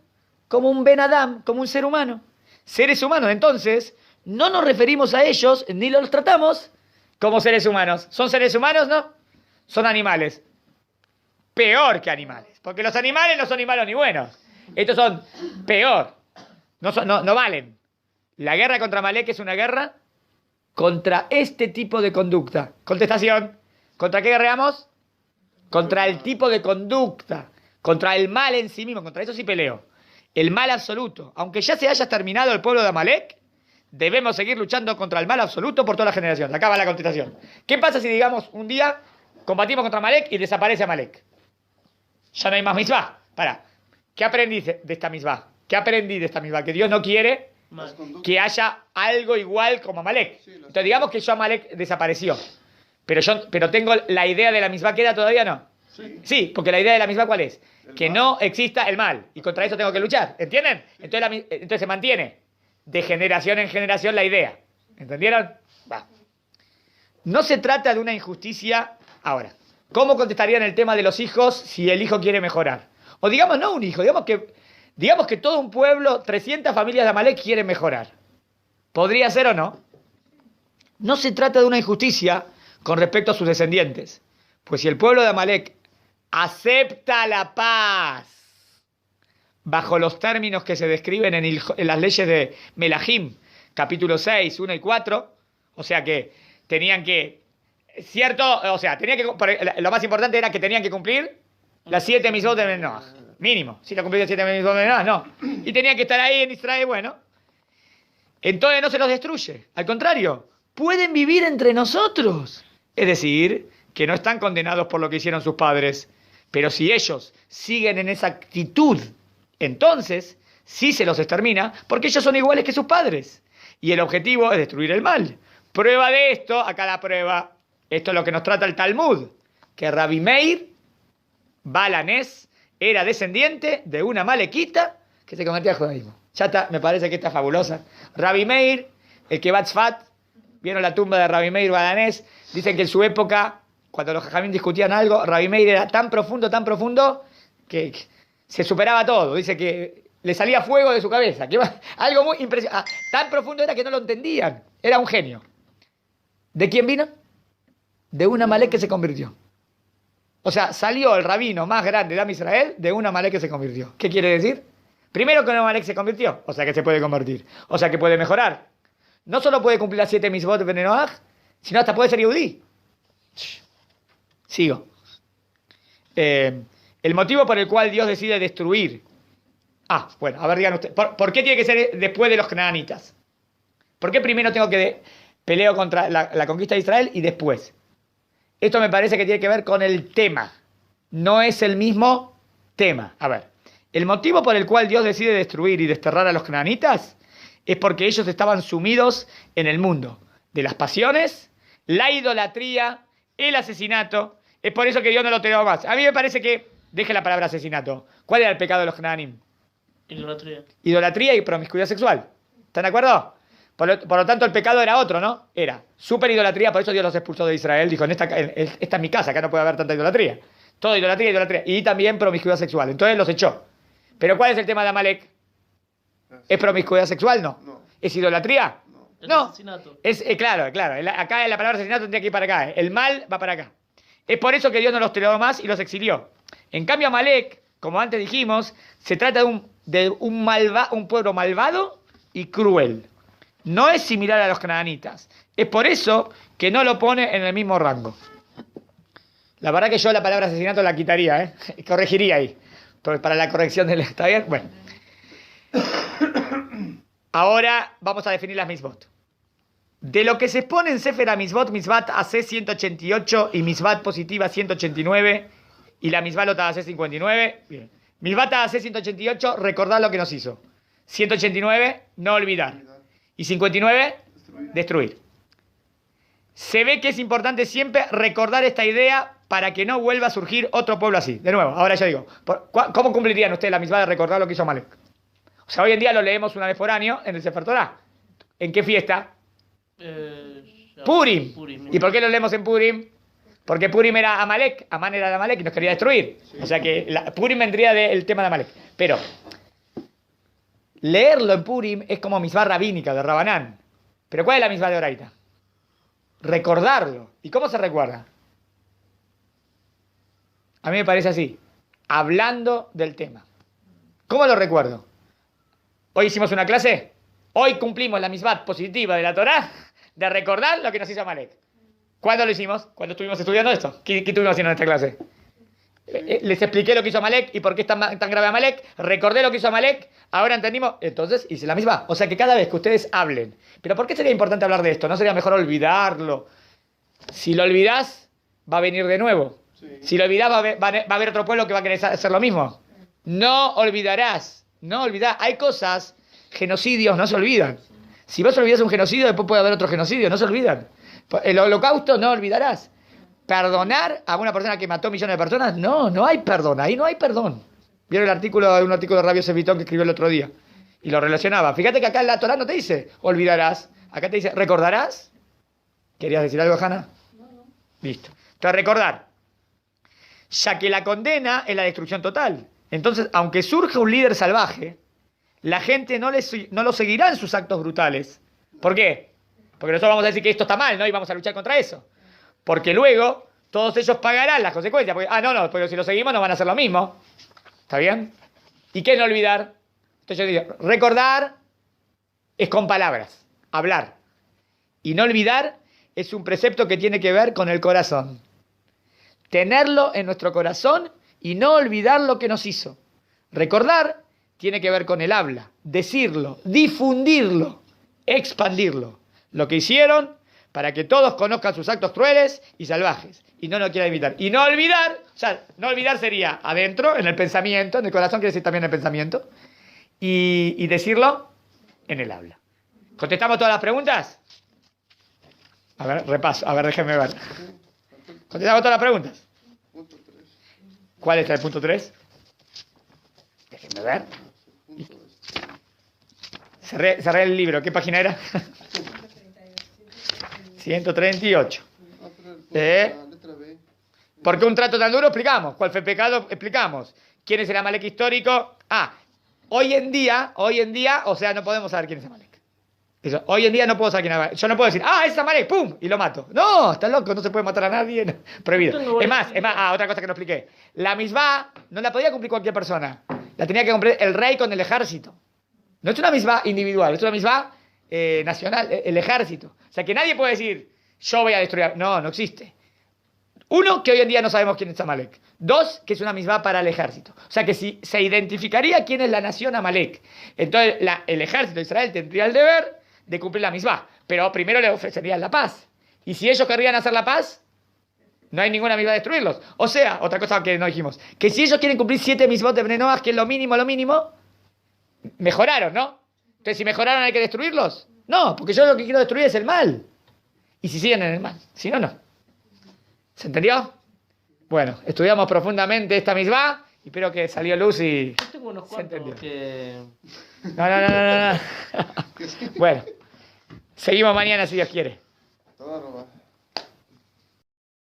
Speaker 1: como un Ben Adam, como un ser humano. Seres humanos, entonces, no nos referimos a ellos, ni los tratamos como seres humanos. ¿Son seres humanos? No. Son animales. Peor que animales. Porque los animales no son ni malos ni buenos. Estos son peor. No valen. La guerra contra Amalek es una guerra contra este tipo de conducta. Contestación. ¿Contra qué guerreamos? Contra el tipo de conducta. Contra el mal en sí mismo. Contra eso sí peleo. El mal absoluto. Aunque ya se haya terminado el pueblo de Amalek, debemos seguir luchando contra el mal absoluto por toda la generación. Acá va la contestación. ¿Qué pasa si, digamos, un día combatimos contra Amalek y desaparece Amalek? Ya no hay más misbah. ¿Qué aprendí de esta misbah? ¿Qué aprendí de esta misbah? Que Dios no quiere que haya algo igual como Amalek. Entonces digamos que yo Amalek desapareció. Pero tengo la idea de la misbah, ¿queda todavía no? Sí, porque la idea de la misbah, ¿cuál es? Que no exista el mal. Y contra eso tengo que luchar. ¿Entienden? Entonces se mantiene de generación en generación la idea. ¿Entendieron? Va. No se trata de una injusticia. Ahora, ¿cómo contestarían el tema de los hijos si el hijo quiere mejorar? O digamos no un hijo, digamos que todo un pueblo, 300 familias de Amalek quieren mejorar. ¿Podría ser o no? No se trata de una injusticia con respecto a sus descendientes. Pues si el pueblo de Amalek acepta la paz bajo los términos que se describen en las leyes de Melahim, capítulo 6, 1 y 4, o sea que tenían que, lo más importante era que tenían que cumplir las 7 mitzvot de Noah, mínimo. Si no cumplían 7 mitzvot de Noah, no. Y tenían que estar ahí en Israel, bueno. Entonces no se los destruye. Al contrario, pueden vivir entre nosotros. Es decir, que no están condenados por lo que hicieron sus padres. Pero si ellos siguen en esa actitud, entonces sí se los extermina, porque ellos son iguales que sus padres. Y el objetivo es destruir el mal. Prueba de esto, acá la prueba, esto es lo que nos trata el Talmud, que Rabbi Meir Balanés era descendiente de una malequita que se convertía al judaísmo. Ya está, me parece que está fabulosa. Rabbi Meir, el que va Tzfat, vieron la tumba de Rabbi Meir Balanés, dicen que en su época, cuando los jajamín discutían algo, Rabbi Meir era tan profundo, que se superaba todo. Dice que le salía fuego de su cabeza. Algo muy impresionante. Tan profundo era que no lo entendían. Era un genio. ¿De quién vino? De un amalek que se convirtió. O sea, salió el rabino más grande de Am Israel de un amalek que se convirtió. ¿Qué quiere decir? Primero que un amalek se convirtió, o sea que se puede convertir, o sea que puede mejorar. No solo puede cumplir las 7 mitzvot de Noah, sino hasta puede ser yudí. Sigo. El motivo por el cual Dios decide destruir. Bueno, a ver, digan ustedes. ¿Por qué tiene que ser después de los canaanitas? ¿Por qué primero tengo que peleo contra la conquista de Israel y después? Esto me parece que tiene que ver con el tema. No es el mismo Tema, a ver. El motivo por el cual Dios decide destruir y desterrar a los canaanitas es porque ellos estaban sumidos en el mundo de las pasiones, la idolatría, el asesinato. Es por eso que Dios no lo toleró más. A mí me parece que, deje la palabra asesinato. ¿Cuál era el pecado de los cananim?
Speaker 2: Idolatría.
Speaker 1: Idolatría y promiscuidad sexual. ¿Están de acuerdo? Por lo tanto, el pecado era otro, ¿no? Era super idolatría, por eso Dios los expulsó de Israel. Dijo, esta es mi casa, acá no puede haber tanta idolatría. Todo idolatría, idolatría. Y también promiscuidad sexual. Entonces los echó. Pero ¿cuál es el tema de Amalek? ¿Es promiscuidad sexual? No.
Speaker 4: No.
Speaker 1: ¿Es idolatría?
Speaker 4: No.
Speaker 2: El
Speaker 1: No.
Speaker 2: asesinato.
Speaker 1: Claro. Acá la palabra asesinato tendría que ir para acá. El mal va para acá. Es por eso que Dios no los toleró más y los exilió. En cambio, Amalek, como antes dijimos, se trata de un pueblo malvado y cruel. No es similar a los cananitas. Es por eso que no lo pone en el mismo rango. La verdad que yo la palabra asesinato la quitaría, ¿eh? Corregiría ahí. Para la corrección del... ¿Está bien? Bueno. Ahora vamos a definir las misbot. De lo que se expone en Sefer HaMizvot, Mizvat AC 188 y Mizvat positiva 189 y la Mizvat Lota AC 59. Bien. Mizvat AC 188, recordar lo que nos hizo. 189, no olvidar. Y 59, destruir. Se ve que es importante siempre recordar esta idea para que no vuelva a surgir otro pueblo así. De nuevo, ahora ya digo, ¿cómo cumplirían ustedes la Mizvat de recordar lo que hizo Amalek? O sea, hoy en día lo leemos una vez por año en el Sefer Torah. ¿En qué fiesta? Purim. ¿Y por qué lo leemos en Purim? Porque Purim era Amalek, Amán era de Amalek y nos quería destruir. O sea que Purim vendría del tema de Amalek. Pero leerlo en Purim es como misbah rabínica de Rabanán. Pero ¿cuál es la misbah de Oraita? Recordarlo. ¿Y cómo se recuerda? A mí me parece así, hablando del tema. ¿Cómo lo recuerdo? Hoy hicimos una clase, hoy cumplimos la misbah positiva de la Torá de recordar lo que nos hizo Amalek. ¿Cuándo lo hicimos? Cuando estuvimos estudiando esto. ¿Qué estuvimos haciendo en esta clase? Les expliqué lo que hizo Amalek y por qué es tan grave Amalek. Recordé lo que hizo Amalek. Ahora entendimos. Entonces hice la misma. O sea que cada vez que ustedes hablen. ¿Pero por qué sería importante hablar de esto? ¿No sería mejor olvidarlo? Si lo olvidás, va a venir de nuevo. Sí. Si lo olvidás, va a haber otro pueblo que va a querer hacer lo mismo. No olvidarás. No olvidás. Hay cosas, genocidios no se olvidan. Si vos olvidás un genocidio, después puede haber otro genocidio. No se olvidan. El holocausto no olvidarás. ¿Perdonar a una persona que mató millones de personas? No hay perdón. Ahí no hay perdón. ¿Vieron un artículo de Rabio Sefitón que escribió el otro día? Y lo relacionaba. Fíjate que acá en la Torá no te dice olvidarás. Acá te dice recordarás. ¿Querías decir algo, Hanna? No. Listo. Entonces, recordar. Ya que la condena es la destrucción total. Entonces, aunque surja un líder salvaje, la gente no lo seguirá en sus actos brutales. ¿Por qué? Porque nosotros vamos a decir que esto está mal, ¿no? Y vamos a luchar contra eso. Porque luego todos ellos pagarán las consecuencias. Porque, pero si lo seguimos no van a hacer lo mismo. ¿Está bien? ¿Y qué no olvidar? Entonces yo digo, recordar es con palabras, hablar. Y no olvidar es un precepto que tiene que ver con el corazón. Tenerlo en nuestro corazón y no olvidar lo que nos hizo. Recordar tiene que ver con el habla, decirlo, difundirlo, expandirlo. Lo que hicieron para que todos conozcan sus actos crueles y salvajes y no lo quieran imitar. Y no olvidar, o sea, no olvidar sería adentro, en el pensamiento, en el corazón quiere decir también el pensamiento, y decirlo en el habla. ¿Contestamos todas las preguntas? A ver, repaso, a ver, déjenme ver. ¿Contestamos todas las preguntas?
Speaker 4: Punto 3.
Speaker 1: ¿Cuál es el punto 3? Déjenme ver. Cerré el libro, ¿qué página era? 138. ¿Por qué un trato tan duro? Explicamos. ¿Cuál fue el pecado? Explicamos. ¿Quién es el Amalek histórico? Hoy en día, o sea, no podemos saber quién es Amalek. Eso, hoy en día no puedo saber quién es Amalek. Yo no puedo decir, es Amalek, ¡pum! Y lo mato. No, está loco, no se puede matar a nadie. No, prohibido. Es más, otra cosa que no expliqué. La misbah no la podía cumplir cualquier persona. La tenía que cumplir el rey con el ejército. No es una misbah individual, es una misbah nacional, el ejército. O sea, que nadie puede decir, yo voy a destruir. No existe. Uno, que hoy en día no sabemos quién es Amalek. Dos, que es una misbah para el ejército. O sea, que si se identificaría quién es la nación Amalek, entonces el ejército de Israel tendría el deber de cumplir la misbah. Pero primero le ofrecerían la paz. Y si ellos querrían hacer la paz, No hay ninguna mitzvah de destruirlos. O sea, otra cosa que no dijimos, que si ellos quieren cumplir 7 mitzvot de Bnei Noach, que es lo mínimo, mejoraron, ¿no? Entonces, si mejoraron, ¿hay que destruirlos? No, porque yo lo que quiero destruir es el mal. Y si siguen en el mal, si no, no. ¿Se entendió? Bueno, estudiamos profundamente esta mitzvah y espero que salió luz y
Speaker 2: Yo tengo unos
Speaker 1: se entendió.
Speaker 2: cuantos que...
Speaker 1: No. Bueno, seguimos mañana si Dios quiere.